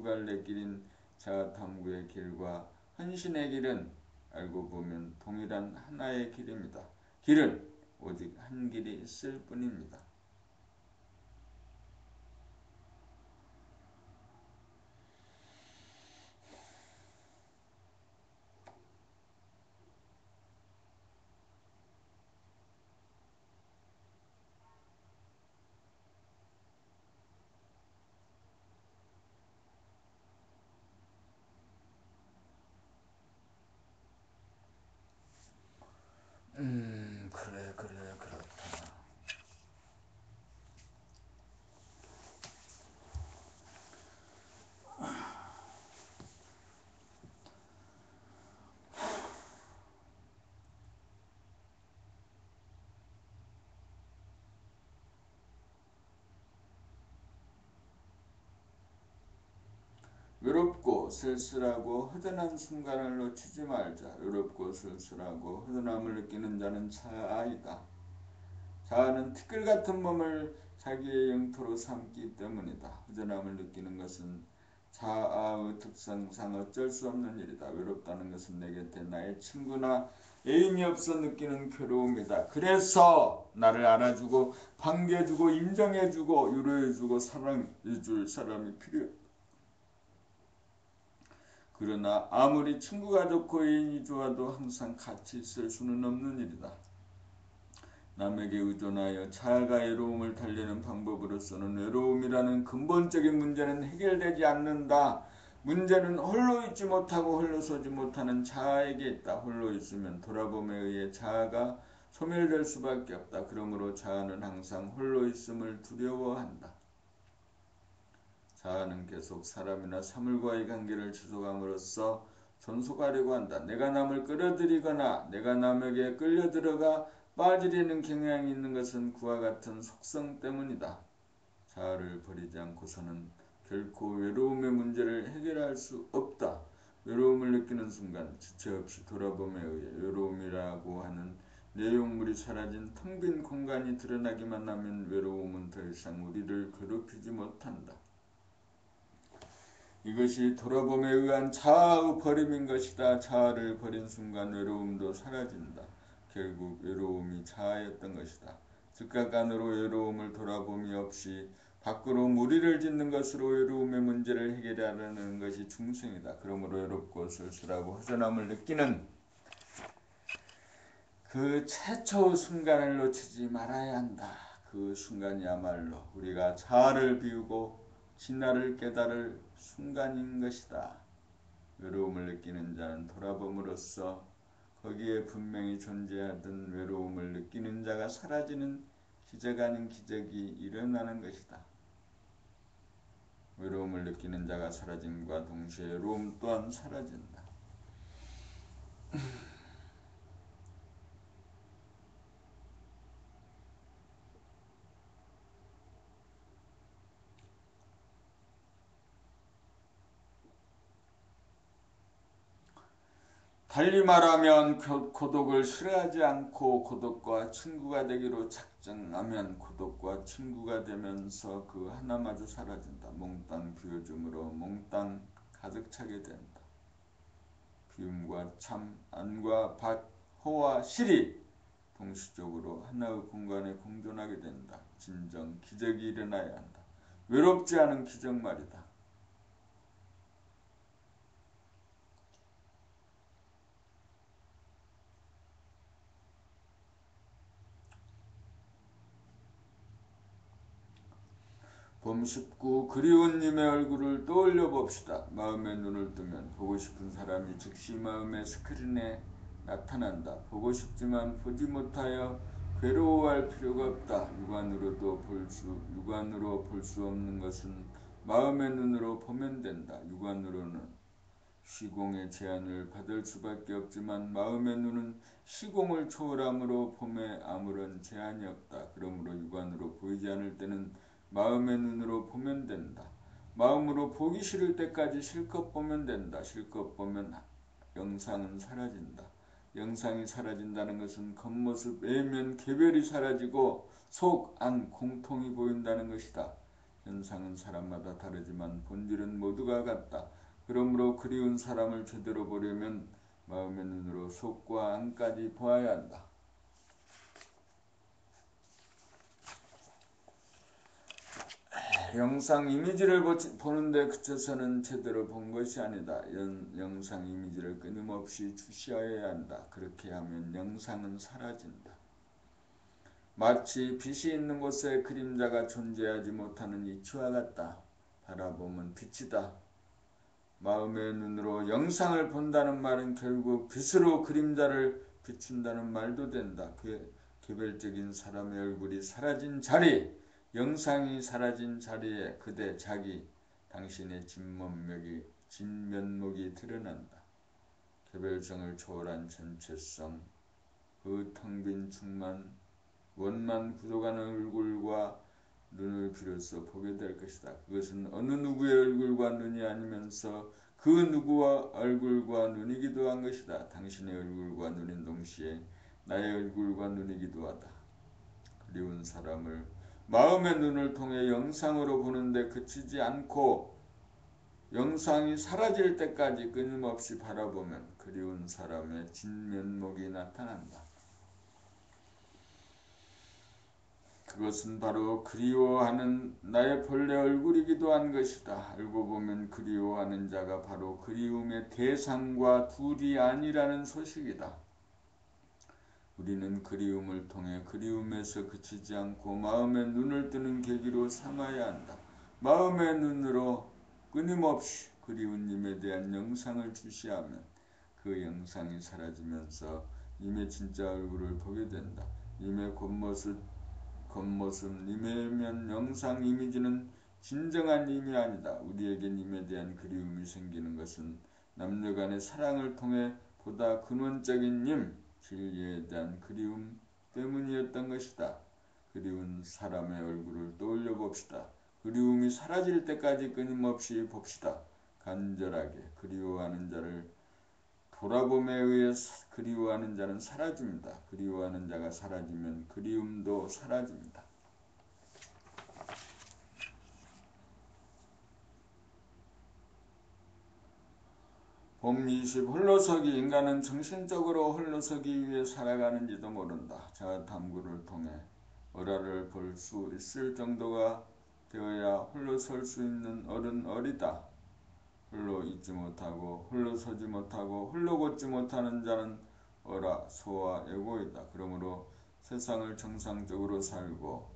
갈래 길인 자아탐구의 길과 헌신의 길은 알고 보면 동일한 하나의 길입니다. 길은 오직 한 길이 있을 뿐입니다. 그래 그렇다. 외롭고 쓸쓸하고 허전한 순간을 놓치지 말자. 외롭고 쓸쓸하고 허전함을 느끼는 자는 자아이다. 자아는 티끌 같은 몸을 자기의 영토로 삼기 때문이다. 허전함을 느끼는 것은 자아의 특성상 어쩔 수 없는 일이다. 외롭다는 것은 내 곁에 나의 친구나 애인이 없어 느끼는 괴로움이다. 그래서 나를 알아주고 반겨주고 인정해주고 위로해주고 사랑해줄 사람이 필요해. 그러나 아무리 친구가 좋고 애인이 좋아도 항상 같이 있을 수는 없는 일이다. 남에게 의존하여 자아가 외로움을 달래는 방법으로서는 외로움이라는 근본적인 문제는 해결되지 않는다. 문제는 홀로 있지 못하고 홀로 서지 못하는 자아에게 있다. 홀로 있으면 돌아봄에 의해 자아가 소멸될 수밖에 없다. 그러므로 자아는 항상 홀로 있음을 두려워한다. 자아는 계속 사람이나 사물과의 관계를 지속함으로써 존속하려고 한다. 내가 남을 끌어들이거나 내가 남에게 끌려들어가 빠지려는 경향이 있는 것은 그와 같은 속성 때문이다. 자아를 버리지 않고서는 결코 외로움의 문제를 해결할 수 없다. 외로움을 느끼는 순간 지체 없이 돌아봄에 의해 외로움이라고 하는 내용물이 사라진 텅 빈 공간이 드러나기만 하면 외로움은 더 이상 우리를 괴롭히지 못한다. 이것이 돌아봄에 의한 자아의 버림인 것이다. 자아를 버린 순간 외로움도 사라진다. 결국 외로움이 자아였던 것이다. 즉각 안으로 외로움을 돌아봄이 없이 밖으로 무리를 짓는 것으로 외로움의 문제를 해결하려는 것이 중생이다. 그러므로 외롭고 쓸쓸하고 허전함을 느끼는 그 최초의 순간을 놓치지 말아야 한다. 그 순간이야말로 우리가 자아를 비우고 진화를 깨달을 순간인 것이다. 외로움을 느끼는 자는 돌아봄으로써 거기에 분명히 존재하던 외로움을 느끼는 자가 사라지는 기적 아닌 기적이 일어나는 것이다. 외로움을 느끼는 자가 사라짐과 동시에 외로움 또한 사라진다. 달리 말하면 고독을 싫어하지 않고 고독과 친구가 되기로 작정하면 고독과 친구가 되면서 그 하나마저 사라진다. 몽땅 비워줌으로 몽땅 가득 차게 된다. 비움과 참, 안과 밭, 호와 실이 동시적으로 하나의 공간에 공존하게 된다. 진정 기적이 일어나야 한다. 외롭지 않은 기적 말이다. 봄 19 그리운 님의 얼굴을 떠올려 봅시다. 마음의 눈을 뜨면 보고 싶은 사람이 즉시 마음의 스크린에 나타난다. 보고 싶지만 보지 못하여 괴로워할 필요가 없다. 육안으로 볼 수 없는 것은 마음의 눈으로 보면 된다. 육안으로는 시공의 제한을 받을 수밖에 없지만 마음의 눈은 시공을 초월함으로 봄에 아무런 제한이 없다. 그러므로 육안으로 보이지 않을 때는 마음의 눈으로 보면 된다. 마음으로 보기 싫을 때까지 실컷 보면 된다. 실컷 보면 영상은 사라진다. 영상이 사라진다는 것은 겉모습, 외면, 개별이 사라지고 속, 안, 공통이 보인다는 것이다. 현상은 사람마다 다르지만 본질은 모두가 같다. 그러므로 그리운 사람을 제대로 보려면 마음의 눈으로 속과 안까지 보아야 한다. 영상 이미지를 보는데 그쳐서는 제대로 본 것이 아니다. 영상 이미지를 끊임없이 주시하여야 한다. 그렇게 하면 영상은 사라진다. 마치 빛이 있는 곳에 그림자가 존재하지 못하는 이치와 같다. 바라보면 빛이다. 마음의 눈으로 영상을 본다는 말은 결국 빛으로 그림자를 비춘다는 말도 된다. 그 개별적인 사람의 얼굴이 사라진 자리, 영상이 사라진 자리에 그대 자기 당신의 진면목이 드러난다. 개별성을 초월한 전체성, 그 텅 빈 충만 원만 부족한 얼굴과 눈을 비로소 보게 될 것이다. 그것은 어느 누구의 얼굴과 눈이 아니면서 그 누구와 얼굴과 눈이기도 한 것이다. 당신의 얼굴과 눈인 동시에 나의 얼굴과 눈이기도 하다. 그리운 사람을 마음의 눈을 통해 영상으로 보는데 그치지 않고 영상이 사라질 때까지 끊임없이 바라보면 그리운 사람의 진면목이 나타난다. 그것은 바로 그리워하는 나의 본래 얼굴이기도 한 것이다. 알고 보면 그리워하는 자가 바로 그리움의 대상과 둘이 아니라는 소식이다. 우리는 그리움을 통해 그리움에서 그치지 않고 마음의 눈을 뜨는 계기로 삼아야 한다. 마음의 눈으로 끊임없이 그리운 님에 대한 영상을 주시하면 그 영상이 사라지면서 님의 진짜 얼굴을 보게 된다. 님의 겉모습 님의 영상 이미지는 진정한 님이 아니다. 우리에게 님에 대한 그리움이 생기는 것은 남녀간의 사랑을 통해 보다 근원적인 님, 진리에 대한 그리움 때문이었던 것이다. 그리운 사람의 얼굴을 떠올려 봅시다. 그리움이 사라질 때까지 끊임없이 봅시다. 간절하게 그리워하는 자를 돌아봄에 의해 그리워하는 자는 사라집니다. 그리워하는 자가 사라지면 그리움도 사라집니다. 봄 20. 홀로서기. 인간은 정신적으로 홀로서기 위해 살아가는지도 모른다. 자아탐구를 통해 어라를 볼 수 있을 정도가 되어야 홀로 설 수 있는 어리다. 홀로 있지 못하고 홀로 서지 못하고 홀로 걷지 못하는 자는 어라, 소와 에고이다. 그러므로 세상을 정상적으로 살고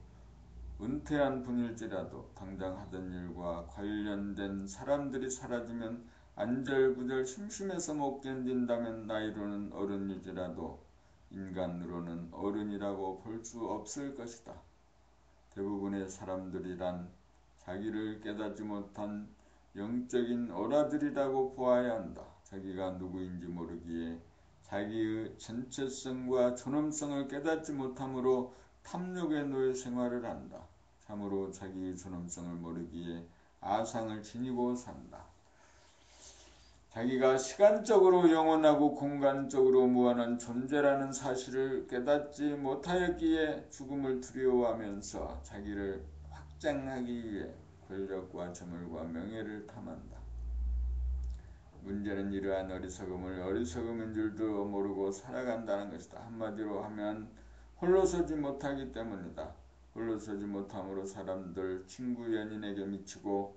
은퇴한 분일지라도 당장 하던 일과 관련된 사람들이 사라지면 안절부절 심심해서 못 견딘다면 나이로는 어른일지라도 인간으로는 어른이라고 볼 수 없을 것이다. 대부분의 사람들이란 자기를 깨닫지 못한 영적인 어라들이라고 보아야 한다. 자기가 누구인지 모르기에 자기의 전체성과 존엄성을 깨닫지 못함으로 탐욕의 노예 생활을 한다. 참으로 자기의 존엄성을 모르기에 아상을 지니고 산다. 자기가 시간적으로 영원하고 공간적으로 무한한 존재라는 사실을 깨닫지 못하였기에 죽음을 두려워하면서 자기를 확장하기 위해 권력과 재물과 명예를 탐한다. 문제는 이러한 어리석음을 어리석음인 줄도 모르고 살아간다는 것이다. 한마디로 하면 홀로 서지 못하기 때문이다. 홀로 서지 못함으로 사람들, 친구, 연인에게 미치고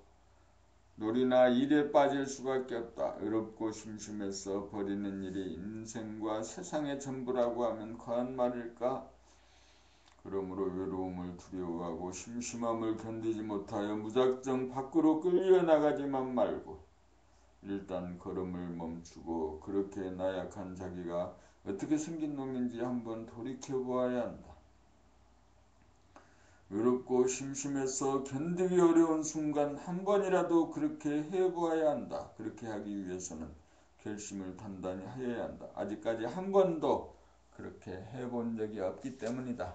놀이나 일에 빠질 수밖에 없다. 의롭고 심심해서 버리는 일이 인생과 세상의 전부라고 하면 과한 말일까? 그러므로 외로움을 두려워하고 심심함을 견디지 못하여 무작정 밖으로 끌려나가지만 말고 일단 걸음을 멈추고 그렇게 나약한 자기가 어떻게 생긴 놈인지 한번 돌이켜보아야 한다. 외롭고 심심해서 견디기 어려운 순간 한 번이라도 그렇게 해보아야 한다. 그렇게 하기 위해서는 결심을 단단히 하여야 한다. 아직까지 한 번도 그렇게 해본 적이 없기 때문이다.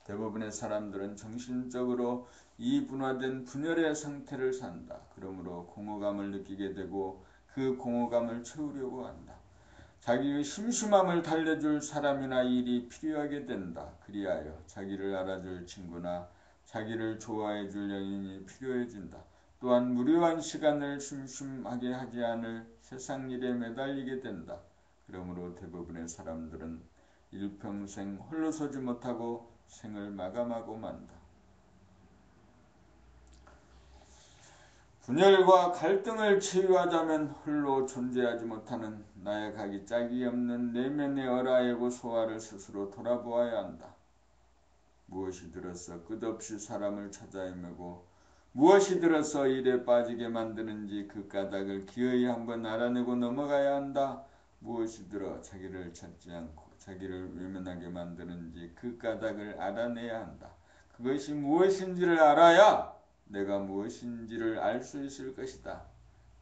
대부분의 사람들은 정신적으로 이분화된 분열의 상태를 산다. 그러므로 공허감을 느끼게 되고 그 공허감을 채우려고 한다. 자기의 심심함을 달래줄 사람이나 일이 필요하게 된다. 그리하여 자기를 알아줄 친구나 자기를 좋아해줄 연인이 필요해진다. 또한 무료한 시간을 심심하게 하지 않을 세상 일에 매달리게 된다. 그러므로 대부분의 사람들은 일평생 홀로 서지 못하고 생을 마감하고 만다. 분열과 갈등을 치유하자면 홀로 존재하지 못하는 나약하기 짝이 없는 내면의 어라에고 소화를 스스로 돌아보아야 한다. 무엇이 들어서 끝없이 사람을 찾아 헤매고 무엇이 들어서 일에 빠지게 만드는지 그 까닭을 기어이 한번 알아내고 넘어가야 한다. 무엇이 들어 자기를 찾지 않고 자기를 외면하게 만드는지 그 까닭을 알아내야 한다. 그것이 무엇인지를 알아야 내가 무엇인지를 알 수 있을 것이다.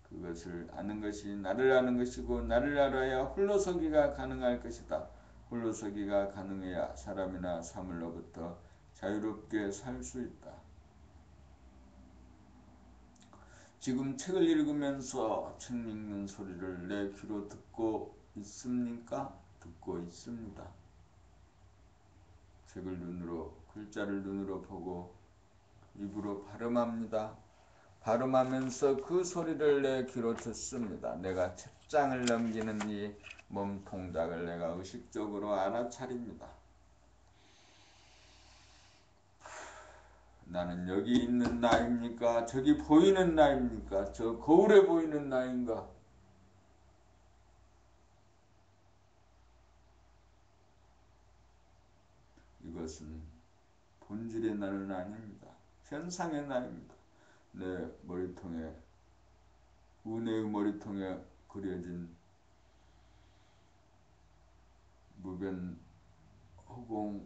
그것을 아는 것이 나를 아는 것이고 나를 알아야 홀로서기가 가능할 것이다. 홀로서기가 가능해야 사람이나 사물로부터 자유롭게 살 수 있다. 지금 책을 읽으면서 책 읽는 소리를 내 귀로 듣고 있습니까? 듣고 있습니다. 책을 눈으로, 글자를 눈으로 보고 입으로 발음합니다. 발음하면서 그 소리를 내 귀로 듣습니다. 내가 책장을 넘기는 이 몸 동작을 내가 의식적으로 알아차립니다. 나는 여기 있는 나입니까? 저기 보이는 나입니까? 저 거울에 보이는 나인가? 이것은 본질의 나는 아닙니다. 현상의 나입니다. 내 머리통에, 은혜의 머리통에 그려진 무변 허공에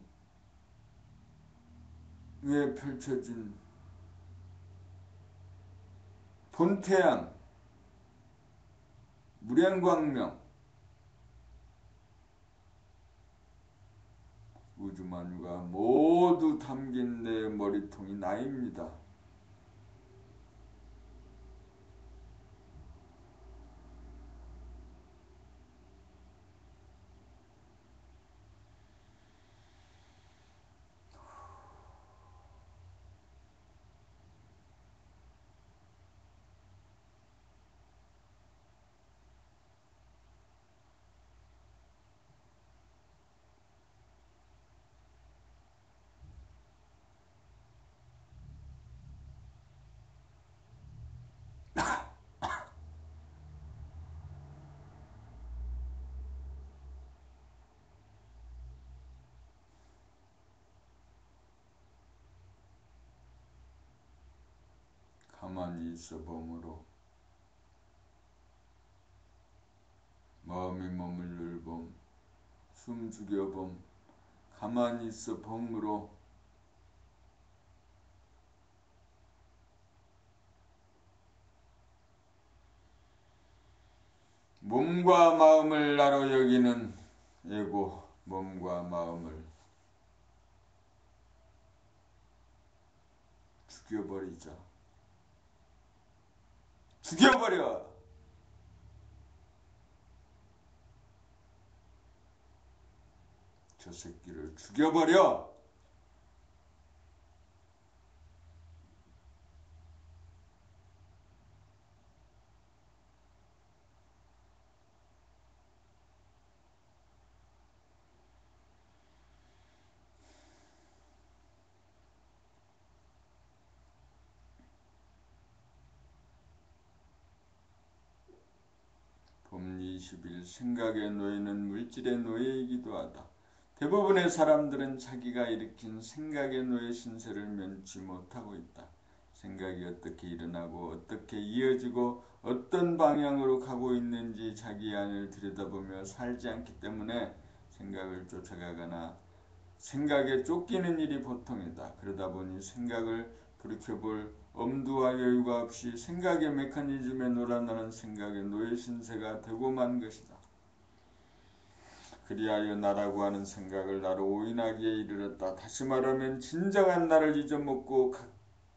펼쳐진 본태양, 무량광명, 우주만유가 모두 담긴 내 머리통이 나입니다. 가만히 있어 봄으로 마음이 머물러 봄 숨 죽여 봄 가만히 있어 봄으로 몸과 마음을 나로 여기는 예고 몸과 마음을 죽여버리자. 죽여버려. 저 새끼를 죽여버려. 봄 20일 생각의 노예는 물질의 노예이기도 하다. 대부분의 사람들은 자기가 일으킨 생각의 노예 신세를 면치 못하고 있다. 생각이 어떻게 일어나고 어떻게 이어지고 어떤 방향으로 가고 있는지 자기 안을 들여다보며 살지 않기 때문에 생각을 쫓아가거나 생각에 쫓기는 일이 보통이다. 그러다 보니 생각을 돌이켜볼 엄두와 여유가 없이 생각의 메커니즘에 놀아나는 생각의 노예 신세가 되고 만 것이다. 그리하여 나라고 하는 생각을 나로 오인하기에 이르렀다. 다시 말하면 진정한 나를 잊어먹고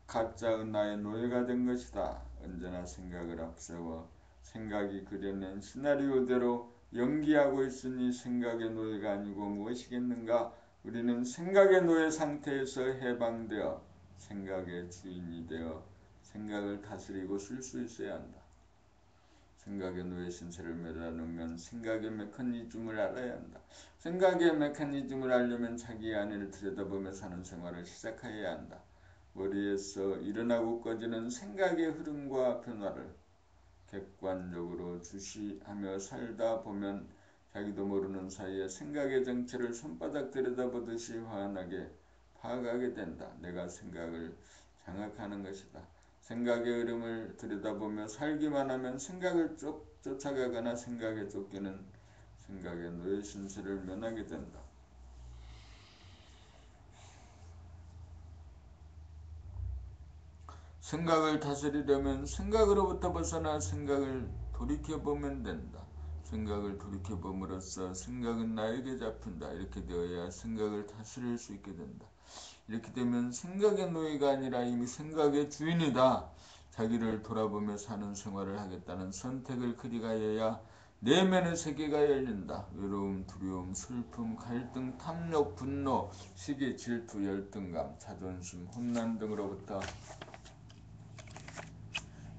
가짜의 나의 노예가 된 것이다. 언제나 생각을 앞세워 생각이 그려낸 시나리오대로 연기하고 있으니 생각의 노예가 아니고 무엇이겠는가? 우리는 생각의 노예 상태에서 해방되어 생각의 주인이 되어 생각을 다스리고 쓸 수 있어야 한다. 생각의 노예 신세를 멸하려면 생각의 메커니즘을 알아야 한다. 생각의 메커니즘을 알려면 자기 안을 들여다보며 사는 생활을 시작해야 한다. 머리에서 일어나고 꺼지는 생각의 흐름과 변화를 객관적으로 주시하며 살다 보면 자기도 모르는 사이에 생각의 정체를 손바닥 들여다보듯이 환하게 파악하게 된다. 내가 생각을 장악하는 것이다. 생각의 흐름을 들여다보며 살기만 하면 생각을 쫓아가거나 생각에 쫓기는 생각의 노예 신세를 면하게 된다. 생각을 다스리려면 생각으로부터 벗어나 생각을 돌이켜보면 된다. 생각을 돌이켜봄으로써 생각은 나에게 잡힌다. 이렇게 되어야 생각을 다스릴 수 있게 된다. 이렇게 되면 생각의 노예가 아니라 이미 생각의 주인이다. 자기를 돌아보며 사는 생활을 하겠다는 선택을 그리하여야 내면의 세계가 열린다. 외로움, 두려움, 슬픔, 갈등, 탐욕, 분노, 시기, 질투, 열등감, 자존심, 혼란 등으로부터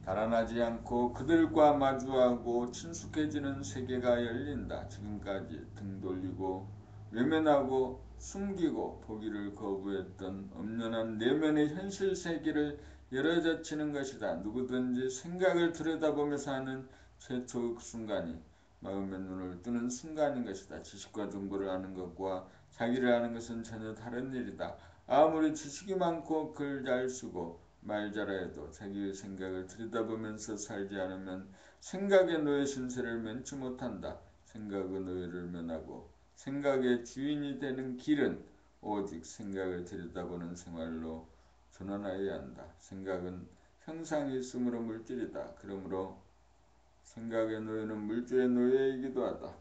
달아나지 않고 그들과 마주하고 친숙해지는 세계가 열린다. 지금까지 등 돌리고 외면하고 숨기고 보기를 거부했던 엄연한 내면의 현실 세계를 열어젖히는 것이다. 누구든지 생각을 들여다보면서 하는 최초의 순간이 마음의 눈을 뜨는 순간인 것이다. 지식과 정보를 아는 것과 자기를 아는 것은 전혀 다른 일이다. 아무리 지식이 많고 글 잘 쓰고 말 잘해도 자기의 생각을 들여다보면서 살지 않으면 생각의 노예 신세를 면치 못한다. 생각의 노예를 면하고 생각의 주인이 되는 길은 오직 생각을 들여다보는 생활로 전환하여야 한다. 생각은 형상이 있으므로 물질이다. 그러므로 생각의 노예는 물질의 노예이기도 하다.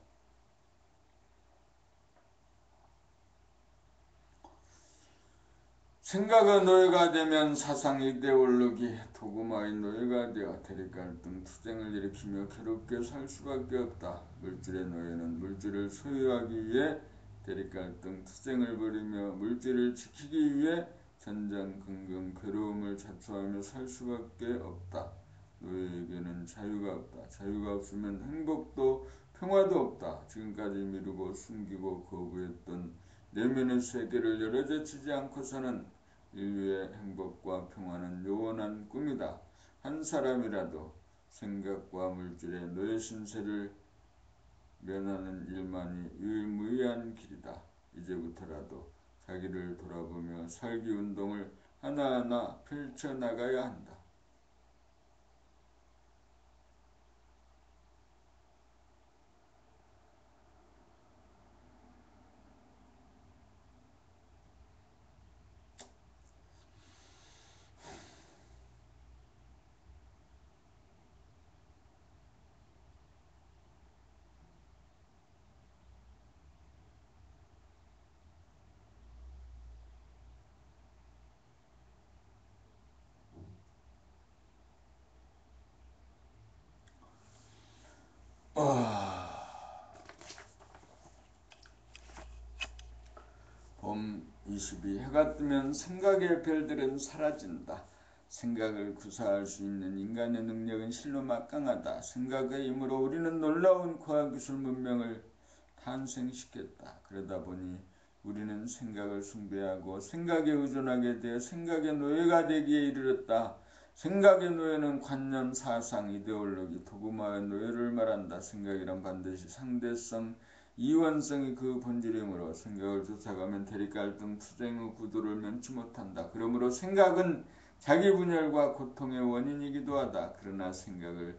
생각의 노예가 되면 사상 이데올로기, 도구마의 노예가 되어 대립갈등, 투쟁을 일으키며 괴롭게 살 수밖에 없다. 물질의 노예는 물질을 소유하기 위해 대립갈등, 투쟁을 벌이며 물질을 지키기 위해 전전 긍긍 괴로움을 자초하며 살 수밖에 없다. 노예에게는 자유가 없다. 자유가 없으면 행복도 평화도 없다. 지금까지 미루고 숨기고 거부했던 내면의 세계를 열어젖히지 않고서는 인류의 행복과 평화는 요원한 꿈이다. 한 사람이라도 생각과 물질의 노예 신세를 면하는 일만이 유일무이한 길이다. 이제부터라도 자기를 돌아보며 살기 운동을 하나하나 펼쳐나가야 한다. 22. 해가 뜨면 생각의 별들은 사라진다. 생각을 구사할 수 있는 인간의 능력은 실로 막강하다. 생각의 힘으로 우리는 놀라운 과학기술 문명을 탄생시켰다. 그러다 보니 우리는 생각을 숭배하고 생각에 의존하게 되어 생각의 노예가 되기에 이르렀다. 생각의 노예는 관념, 사상, 이데올로기, 도구마의 노예를 말한다. 생각이란 반드시 상대성, 이원성이 그 본질이므로 생각을 쫓아가면 대립갈등, 투쟁의 구도를 면치 못한다. 그러므로 생각은 자기 분열과 고통의 원인이기도 하다. 그러나 생각으로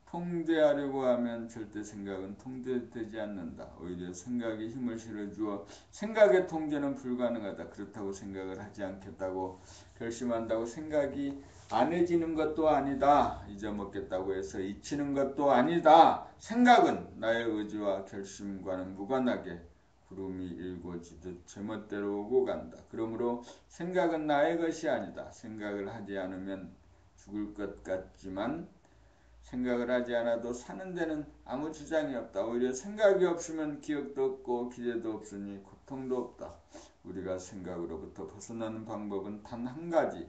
통제하려고 하면 절대 생각은 통제되지 않는다. 오히려 생각에 힘을 실어주어 생각의 통제는 불가능하다. 그렇다고 생각을 하지 않겠다고 결심한다고 생각이 안해지는 것도 아니다. 잊어먹겠다고 해서 잊히는 것도 아니다. 생각은 나의 의지와 결심과는 무관하게 구름이 일궈지듯 제멋대로 오고 간다. 그러므로 생각은 나의 것이 아니다. 생각을 하지 않으면 죽을 것 같지만 생각을 하지 않아도 사는 데는 아무 지장이 없다. 오히려 생각이 없으면 기억도 없고 기대도 없으니 고통도 없다. 우리가 생각으로부터 벗어나는 방법은 단 한 가지.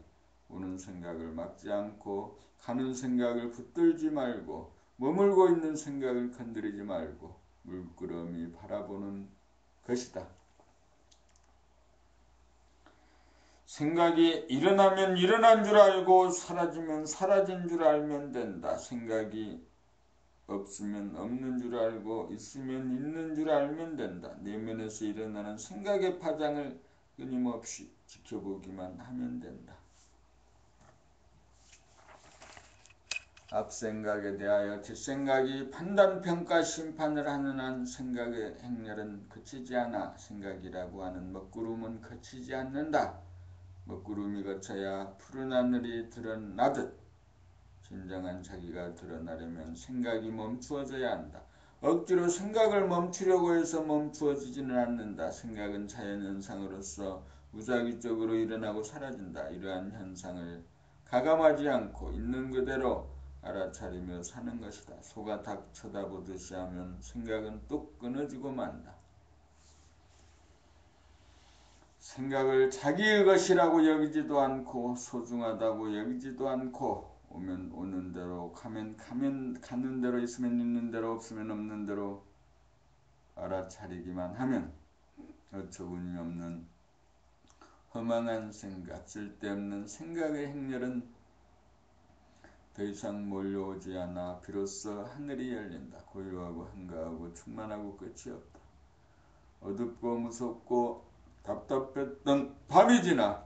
오는 생각을 막지 않고 가는 생각을 붙들지 말고 머물고 있는 생각을 건드리지 말고 물끄러미 바라보는 것이다. 생각이 일어나면 일어난 줄 알고 사라지면 사라진 줄 알면 된다. 생각이 없으면 없는 줄 알고 있으면 있는 줄 알면 된다. 내면에서 일어나는 생각의 파장을 끊임없이 지켜보기만 하면 된다. 앞생각에 대하여 뒷생각이 판단, 평가, 심판을 하는 한 생각의 행렬은 그치지 않아. 생각이라고 하는 먹구름은 그치지 않는다. 먹구름이 거쳐야 푸른 하늘이 드러나듯 진정한 자기가 드러나려면 생각이 멈추어져야 한다. 억지로 생각을 멈추려고 해서 멈추어지지는 않는다. 생각은 자연현상으로서 무작위적으로 일어나고 사라진다. 이러한 현상을 가감하지 않고 있는 그대로 알아차리며 사는 것이다. 소가 닭 쳐다보듯이 하면 생각은 뚝 끊어지고 만다. 생각을 자기의 것이라고 여기지도 않고 소중하다고 여기지도 않고 오면 오는 대로 가면 가는 대로 있으면 있는 대로 없으면 없는 대로 알아차리기만 하면 어처구니 없는 허망한 생각, 쓸데없는 생각의 행렬은 더 이상 몰려오지 않아 비로소 하늘이 열린다. 고요하고 한가하고 충만하고 끝이 없다. 어둡고 무섭고 답답했던 밤이 지나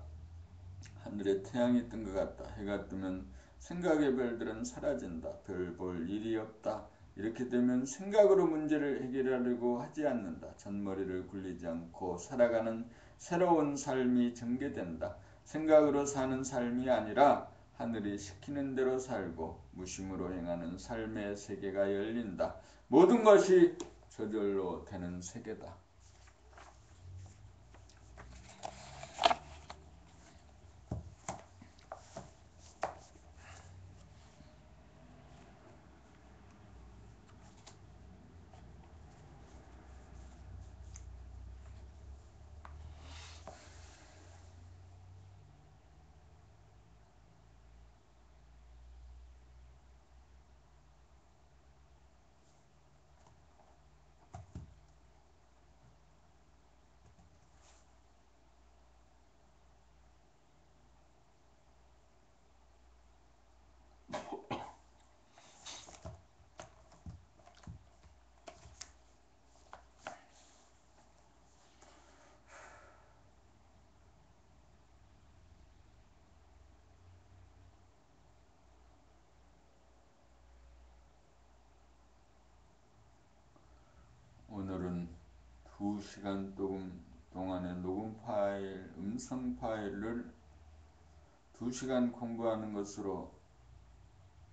하늘에 태양이 뜬 것 같다. 해가 뜨면 생각의 별들은 사라진다. 별 볼 일이 없다. 이렇게 되면 생각으로 문제를 해결하려고 하지 않는다. 잔머리를 굴리지 않고 살아가는 새로운 삶이 전개된다. 생각으로 사는 삶이 아니라 하늘이 시키는 대로 살고 무심으로 행하는 삶의 세계가 열린다. 모든 것이 저절로 되는 세계다. 오늘은 2시간 동안의 녹음 파일, 음성 파일을 2시간 공부하는 것으로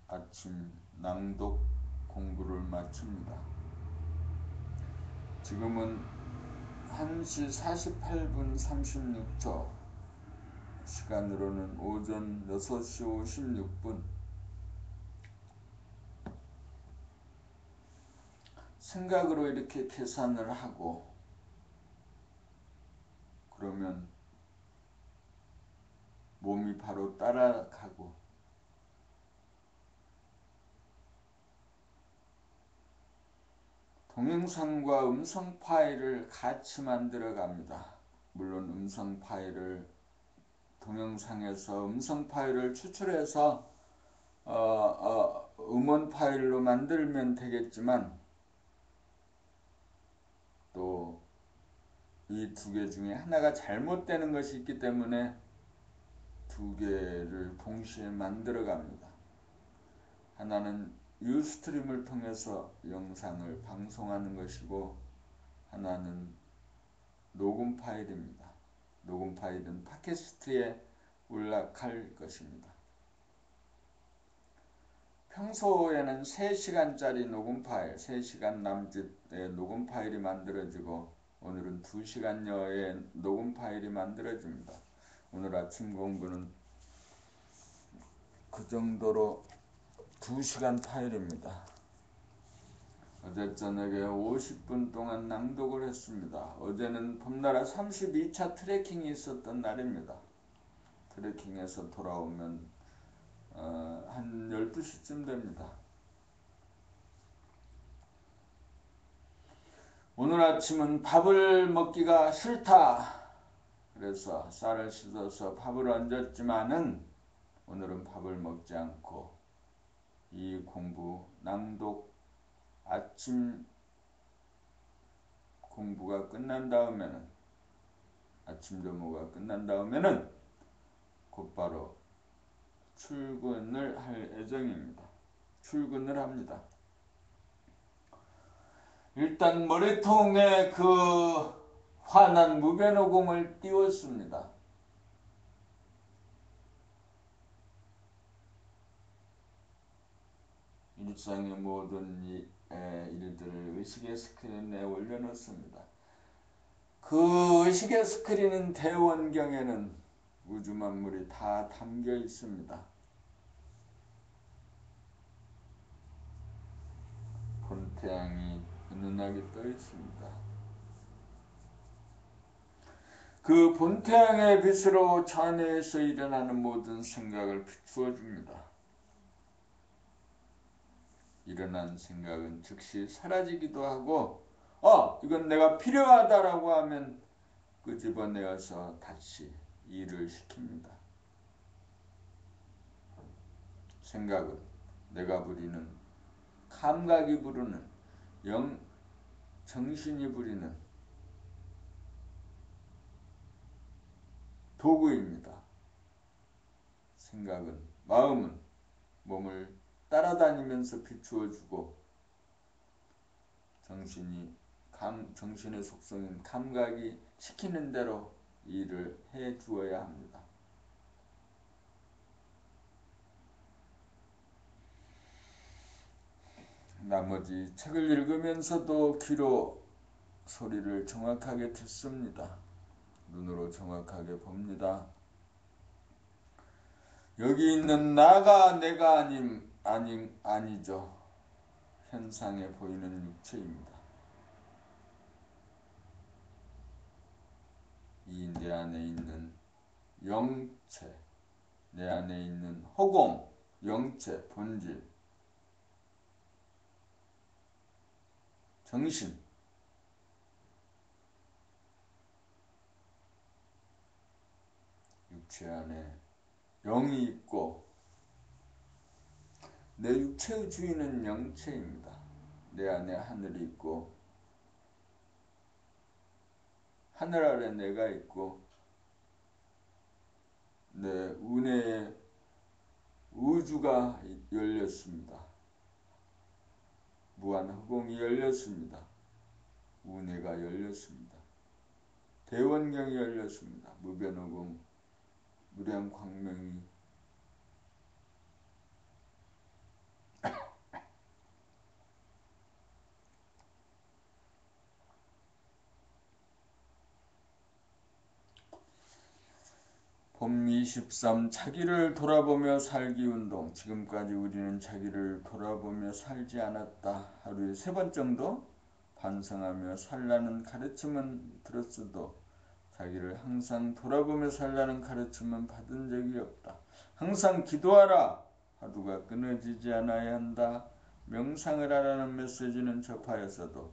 아침 낭독 공부를 마칩니다. 지금은 1시 48분 36초, 시간으로는 오전 6시 56분. 생각으로 이렇게 계산을 하고 하면 몸이 바로 따라가고 동영상과 음성 파일을 같이 만들어 갑니다. 물론 동영상에서 음성 파일을 추출해서 음원 파일로 만들면 되겠지만 또 이 두 개 중에 하나가 잘못되는 것이 있기 때문에 두 개를 동시에 만들어 갑니다. 하나는 유스트림을 통해서 영상을 방송하는 것이고 하나는 녹음 파일입니다. 녹음 파일은 팟캐스트에 올라갈 것입니다. 평소에는 3시간짜리 녹음 파일, 3시간 남짓의 녹음 파일이 만들어지고 오늘은 2시간여의 녹음 파일이 만들어집니다. 오늘 아침 공부는 그 정도로 2시간 파일입니다. 어제 저녁에 50분 동안 낭독을 했습니다. 어제는 봄나라 32차 트레킹이 있었던 날입니다. 트레킹에서 돌아오면 한 12시쯤 됩니다. 오늘 아침은 밥을 먹기가 싫다. 그래서 쌀을 씻어서 밥을 얹었지만은 오늘은 밥을 먹지 않고 이 공부, 낭독, 아침 공부가 끝난 다음에는 아침 점호가 끝난 다음에는 곧바로 출근을 할 예정입니다. 출근을 합니다. 일단 머리통에 그 환한 무변호공을 띄웠습니다. 일상의 모든 일들을 의식의 스크린에 올려놓습니다. 그 의식의 스크린 대원경에는 우주 만물이 다 담겨 있습니다. 본태양이 은은하게 떠 있습니다. 그 본태양의 빛으로 자뇌에서 일어나는 모든 생각을 비추어 줍니다. 일어난 생각은 즉시 사라지기도 하고 이건 내가 필요하다라고 하면 끄집어내어서 다시 일을 시킵니다. 생각은 내가 부리는 감각이 부르는 정신이 부리는 도구입니다. 생각은 마음은 몸을 따라다니면서 비추어주고 정신의 속성인 감각이 시키는 대로 일을 해 주어야 합니다. 나머지 책을 읽으면서도 귀로 소리를 정확하게 듣습니다. 눈으로 정확하게 봅니다. 여기 있는 나가 내가 아니죠. 현상에 보이는 육체입니다. 이 내 안에 있는 영체, 내 안에 있는 허공, 영체, 본질, 정신, 육체 안에 영이 있고 내 육체의 주인은 영체입니다. 내 안에 하늘이 있고 하늘 아래 내가 있고 내 운해에 우주가 열렸습니다. 무한 허공이 열렸습니다. 운해가 열렸습니다. 대원경이 열렸습니다. 무변허공, 무량광명이 봄 23 자기를 돌아보며 살기 운동. 지금까지 우리는 자기를 돌아보며 살지 않았다. 하루에 3번 정도 반성하며 살라는 가르침은 들었어도 자기를 항상 돌아보며 살라는 가르침은 받은 적이 없다. 항상 기도하라. 화두가 끊어지지 않아야 한다. 명상을 하라는 메시지는 접하였어도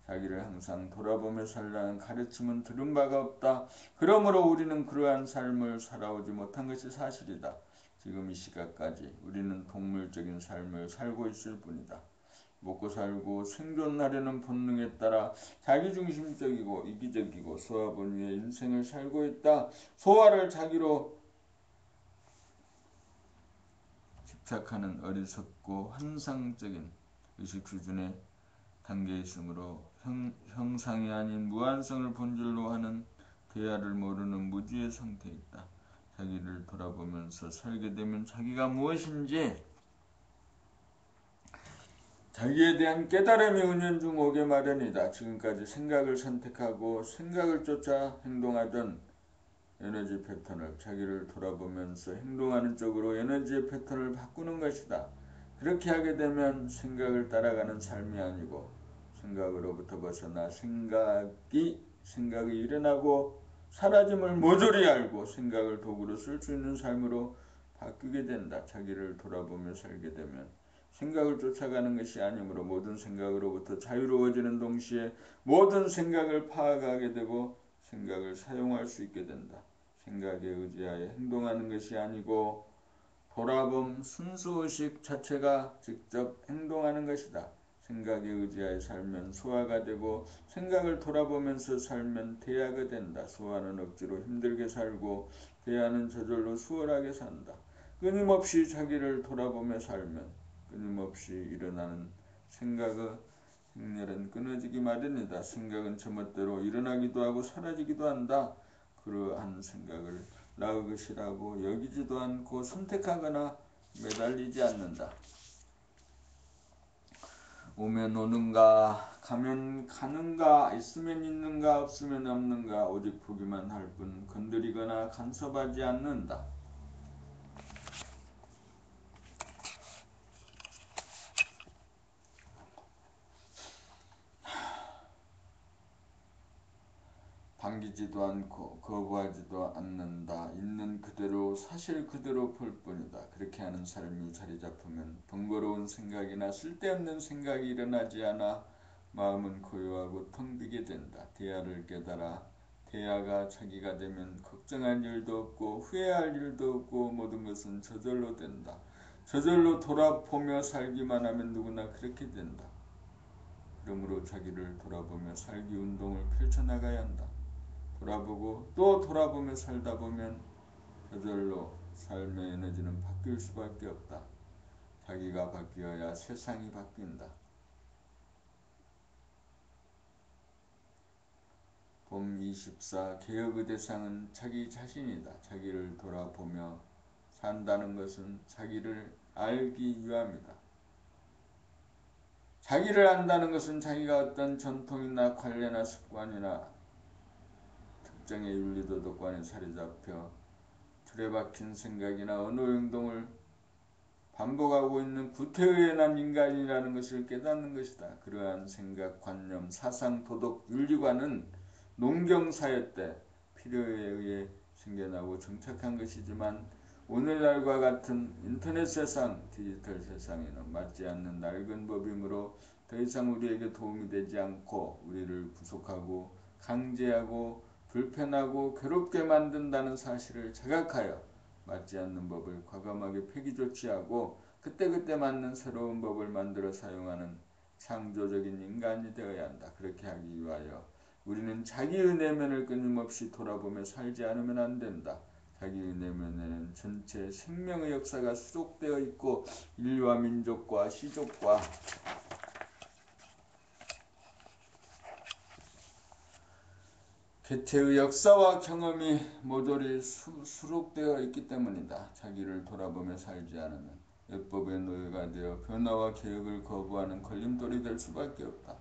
자기를 항상 돌아보며 살라는 가르침은 들은 바가 없다. 그러므로 우리는 그러한 삶을 살아오지 못한 것이 사실이다. 지금 이 시각까지 우리는 동물적인 삶을 살고 있을 뿐이다. 먹고 살고 생존하려는 본능에 따라 자기중심적이고 이기적이고 소화본위의 인생을 살고 있다. 소화를 자기로 집착하는 어리석고 환상적인 의식 수준의 단계에 있으므로 형상이 아닌 무한성을 본질로 하는 대야를 모르는 무지의 상태에 있다. 자기를 돌아보면서 살게 되면 자기가 무엇인지 자기에 대한 깨달음이 은연중 오게 마련이다. 지금까지 생각을 선택하고 생각을 쫓아 행동하던 에너지 패턴을 자기를 돌아보면서 행동하는 쪽으로 에너지의 패턴을 바꾸는 것이다. 그렇게 하게 되면 생각을 따라가는 삶이 아니고 생각으로부터 벗어나 생각이 일어나고 사라짐을 모조리 알고 생각을 도구로 쓸 수 있는 삶으로 바뀌게 된다. 자기를 돌아보며 살게 되면 생각을 쫓아가는 것이 아니므로 모든 생각으로부터 자유로워지는 동시에 모든 생각을 파악하게 되고 생각을 사용할 수 있게 된다. 생각에 의지하여 행동하는 것이 아니고 돌아봄 순수의식 자체가 직접 행동하는 것이다. 생각에 의지하여 살면 소화가 되고 생각을 돌아보면서 살면 대야가 된다. 소화는 억지로 힘들게 살고 대야는 저절로 수월하게 산다. 끊임없이 자기를 돌아보며 살면 끊임없이 일어나는 생각의 행렬은 끊어지기 마련이다. 생각은 제멋대로 일어나기도 하고 사라지기도 한다. 그러한 생각을 나의 것이라고 여기지도 않고 선택하거나 매달리지 않는다. 오면 오는가, 가면 가는가, 있으면 있는가, 없으면 없는가, 오직 보기만 할 뿐 건드리거나 간섭하지 않는다. 반기지도 않고 거부하지도 않는다. 있는 그대로 사실 그대로 볼 뿐이다. 그렇게 하는 삶이 자리 잡으면 번거로운 생각이나 쓸데없는 생각이 일어나지 않아 마음은 고요하고 텅 비게 된다. 대야를 깨달아 대야가 자기가 되면 걱정할 일도 없고 후회할 일도 없고 모든 것은 저절로 된다. 저절로 돌아보며 살기만 하면 누구나 그렇게 된다. 그러므로 자기를 돌아보며 살기 운동을 펼쳐나가야 한다. 돌아보고 또 돌아보며 살다 보면 저절로 삶의 에너지는 바뀔 수밖에 없다. 자기가 바뀌어야 세상이 바뀐다. 봄 24 개혁의 대상은 자기 자신이다. 자기를 돌아보며 산다는 것은 자기를 알기 위함이다. 자기를 안다는 것은 자기가 어떤 전통이나 관례나 습관이나 특정의 윤리도덕관에 사로잡혀 틀에 박힌 생각이나 언어 행동을 반복하고 있는 구태의연한 인간이라는 것을 깨닫는 것이다. 그러한 생각, 관념, 사상, 도덕, 윤리관은 농경사회 때 필요에 의해 생겨나고 정착한 것이지만 오늘날과 같은 인터넷 세상, 디지털 세상에는 맞지 않는 낡은 법이므로 더 이상 우리에게 도움이 되지 않고 우리를 구속하고 강제하고 불편하고 괴롭게 만든다는 사실을 자각하여 맞지 않는 법을 과감하게 폐기 조치하고 그때그때 맞는 새로운 법을 만들어 사용하는 창조적인 인간이 되어야 한다. 그렇게 하기 위하여 우리는 자기의 내면을 끊임없이 돌아보며 살지 않으면 안 된다. 자기의 내면에는 전체 생명의 역사가 수록되어 있고 인류와 민족과 시족과 개체의 역사와 경험이 모조리 수록되어 있기 때문이다. 자기를 돌아보며 살지 않으면 율법의 노예가 되어 변화와 개혁을 거부하는 걸림돌이 될 수밖에 없다.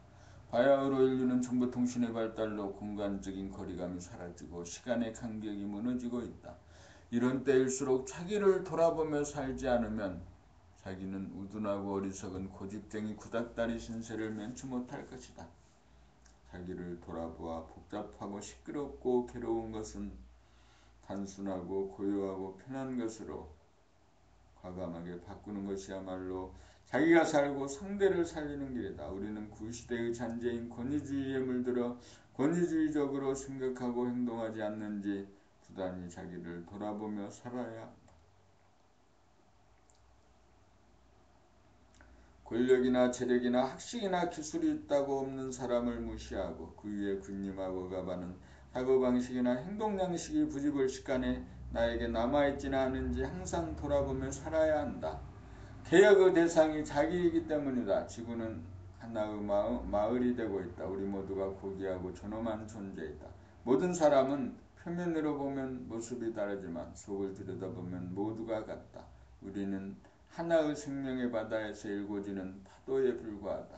바야흐로 인류는 정보통신의 발달로 공간적인 거리감이 사라지고 시간의 간격이 무너지고 있다. 이런 때일수록 자기를 돌아보며 살지 않으면 자기는 우둔하고 어리석은 고집쟁이 구닥다리 신세를 면치 못할 것이다. 자기를 돌아보아 복잡하고 시끄럽고 괴로운 것은 단순하고 고요하고 편한 것으로 과감하게 바꾸는 것이야말로 자기가 살고 상대를 살리는 길이다. 우리는 구시대의 잔재인 권위주의에 물들어 권위주의적으로 생각하고 행동하지 않는지 부단히 자기를 돌아보며 살아야 한다. 권력이나 재력이나 학식이나 기술이 있다고 없는 사람을 무시하고 그 위에 군림하고 가바는 사고방식이나 행동양식이 부지불식간에 나에게 남아있지는 않은지 항상 돌아보며 살아야 한다. 개혁의 대상이 자기이기 때문이다. 지구는 하나의 마을이 되고 있다. 우리 모두가 고귀하고 존엄한 존재이다. 모든 사람은 표면으로 보면 모습이 다르지만 속을 들여다보면 모두가 같다. 우리는 하나의 생명의 바다에서 일궈지는 파도에 불과하다.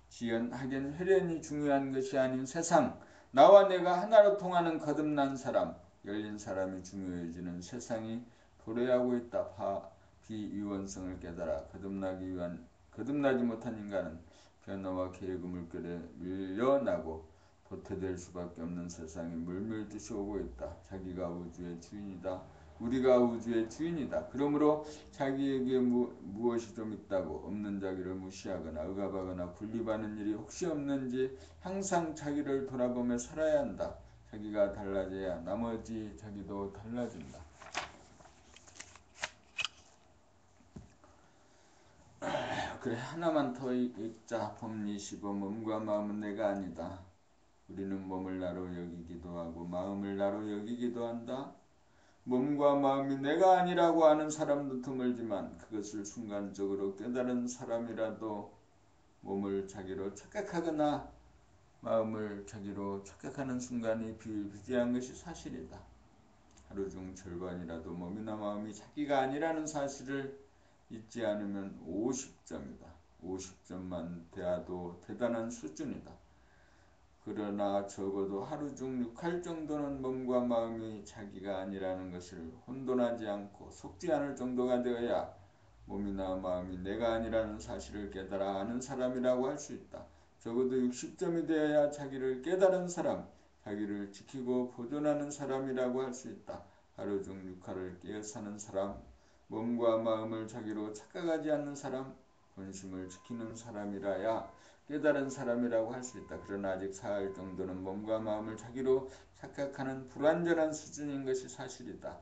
지연하긴 혈연이 중요한 것이 아닌 세상, 나와 내가 하나로 통하는 거듭난 사람, 열린 사람이 중요해지는 세상이 도래하고 있다. 비유원성을 깨달아 거듭나지 못한 인간은 변화와 계획의 물결에 밀려나고 도태될 수밖에 없는 세상이 물밀듯이 오고 있다. 자기가 우주의 주인이다. 우리가 우주의 주인이다. 그러므로 자기에게 무엇이 좀 있다고 없는 자기를 무시하거나 억압하거나 분립하는 일이 혹시 없는지 항상 자기를 돌아보며 살아야 한다. 자기가 달라져야 나머지 자기도 달라진다. 그래, 하나만 더 읽자. 법리 15. 몸과 마음은 내가 아니다. 우리는 몸을 나로 여기기도 하고 마음을 나로 여기기도 한다. 몸과 마음이 내가 아니라고 하는 사람도 드물지만 그것을 순간적으로 깨달은 사람이라도 몸을 자기로 착각하거나 마음을 자기로 착각하는 순간이 비일비재한 것이 사실이다. 하루 중 절반이라도 몸이나 마음이 자기가 아니라는 사실을 잊지 않으면 50점이다. 50점만 돼도 대단한 수준이다. 그러나 적어도 하루 중 6할 정도는 몸과 마음이 자기가 아니라는 것을 혼돈하지 않고 속지 않을 정도가 되어야 몸이나 마음이 내가 아니라는 사실을 깨달아 아는 사람이라고 할 수 있다. 적어도 60점이 되어야 자기를 깨달은 사람, 자기를 지키고 보존하는 사람이라고 할 수 있다. 하루 중 6할을 깨어 사는 사람, 몸과 마음을 자기로 착각하지 않는 사람, 본심을 지키는 사람이라야 깨달은 사람이라고 할 수 있다. 그러나 아직 4할 정도는 몸과 마음을 자기로 착각하는 불완전한 수준인 것이 사실이다.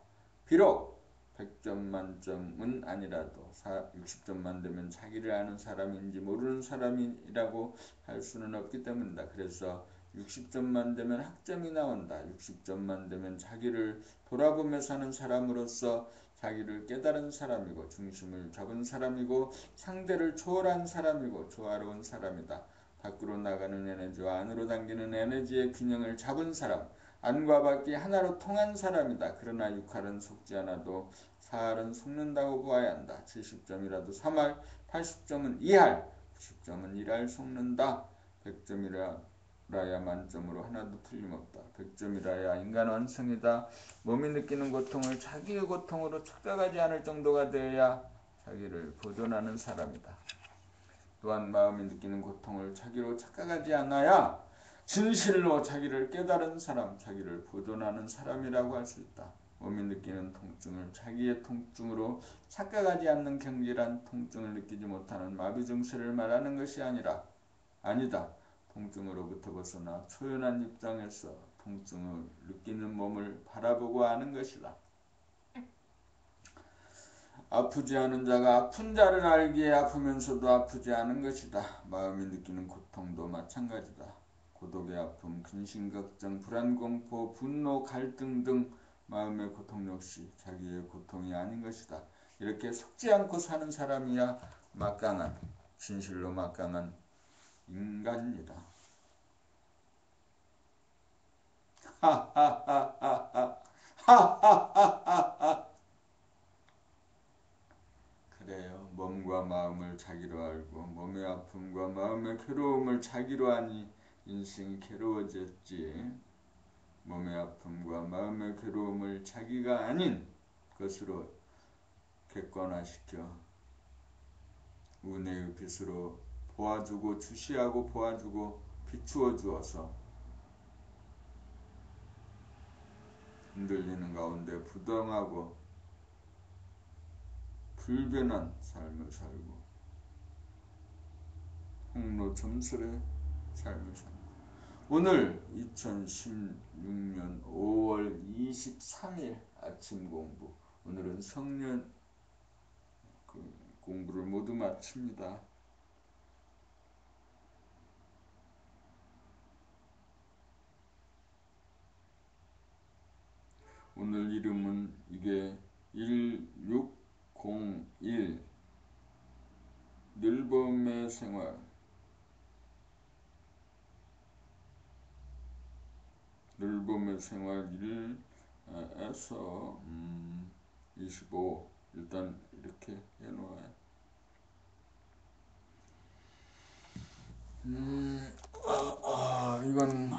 비록 100점 만점은 아니라도 60점만 되면 자기를 아는 사람인지 모르는 사람이라고 할 수는 없기 때문이다. 그래서 60점만 되면 학점이 나온다. 60점만 되면 자기를 돌아보며 사는 사람으로서 자기를 깨달은 사람이고 중심을 잡은 사람이고 상대를 초월한 사람이고 조화로운 사람이다. 밖으로 나가는 에너지와 안으로 당기는 에너지의 균형을 잡은 사람, 안과 밖이 하나로 통한 사람이다. 그러나 6할은 속지 않아도 4할은 속는다고 보아야 한다. 70점이라도 3할, 80점은 2할, 90점은 1할 속는다. 100점이라야 만점으로 하나도 틀림없다. 100점이라야 인간 완성이다. 몸이 느끼는 고통을 자기의 고통으로 착각하지 않을 정도가 되어야 자기를 보존하는 사람이다. 또한 마음이 느끼는 고통을 자기로 착각하지 않아야 진실로 자기를 깨달은 사람, 자기를 보존하는 사람이라고 할 수 있다. 몸이 느끼는 통증을 자기의 통증으로 착각하지 않는 경질한 통증을 느끼지 못하는 마비 증세를 말하는 것이 아니다. 통증으로부터 벗어나 초연한 입장에서 통증을 느끼는 몸을 바라보고 아는 것이다. 아프지 않은 자가 아픈 자를 알기에 아프면서도 아프지 않은 것이다. 마음이 느끼는 고통도 마찬가지다. 고독의 아픔, 근심걱정, 불안공포, 분노, 갈등 등 마음의 고통 역시 자기의 고통이 아닌 것이다. 이렇게 속지 않고 사는 사람이야 막강한, 진실로 막강한 인간이다. 그래요. 몸과 마음을 자기로 알고 몸의 아픔과 마음의 괴로움을 자기로 하니 인생이 괴로워졌지. 몸의 아픔과 마음의 괴로움을 자기가 아닌 것으로 객관화시켜 은혜의 빛으로 보아주고 주시하고 보아주고 비추어 주어서 흔들리는 가운데 부당하고 불변한 삶을 살고 홍로 점설의 삶을 삽니다. 오늘 2016년 5월 23일 아침 공부. 오늘은 성년 공부를 모두 마칩니다. 오늘 이름은 이게 1601 늘봄의 생활. 늘봄의 생활 1에서 25 일단 이렇게 해놓아요. 이건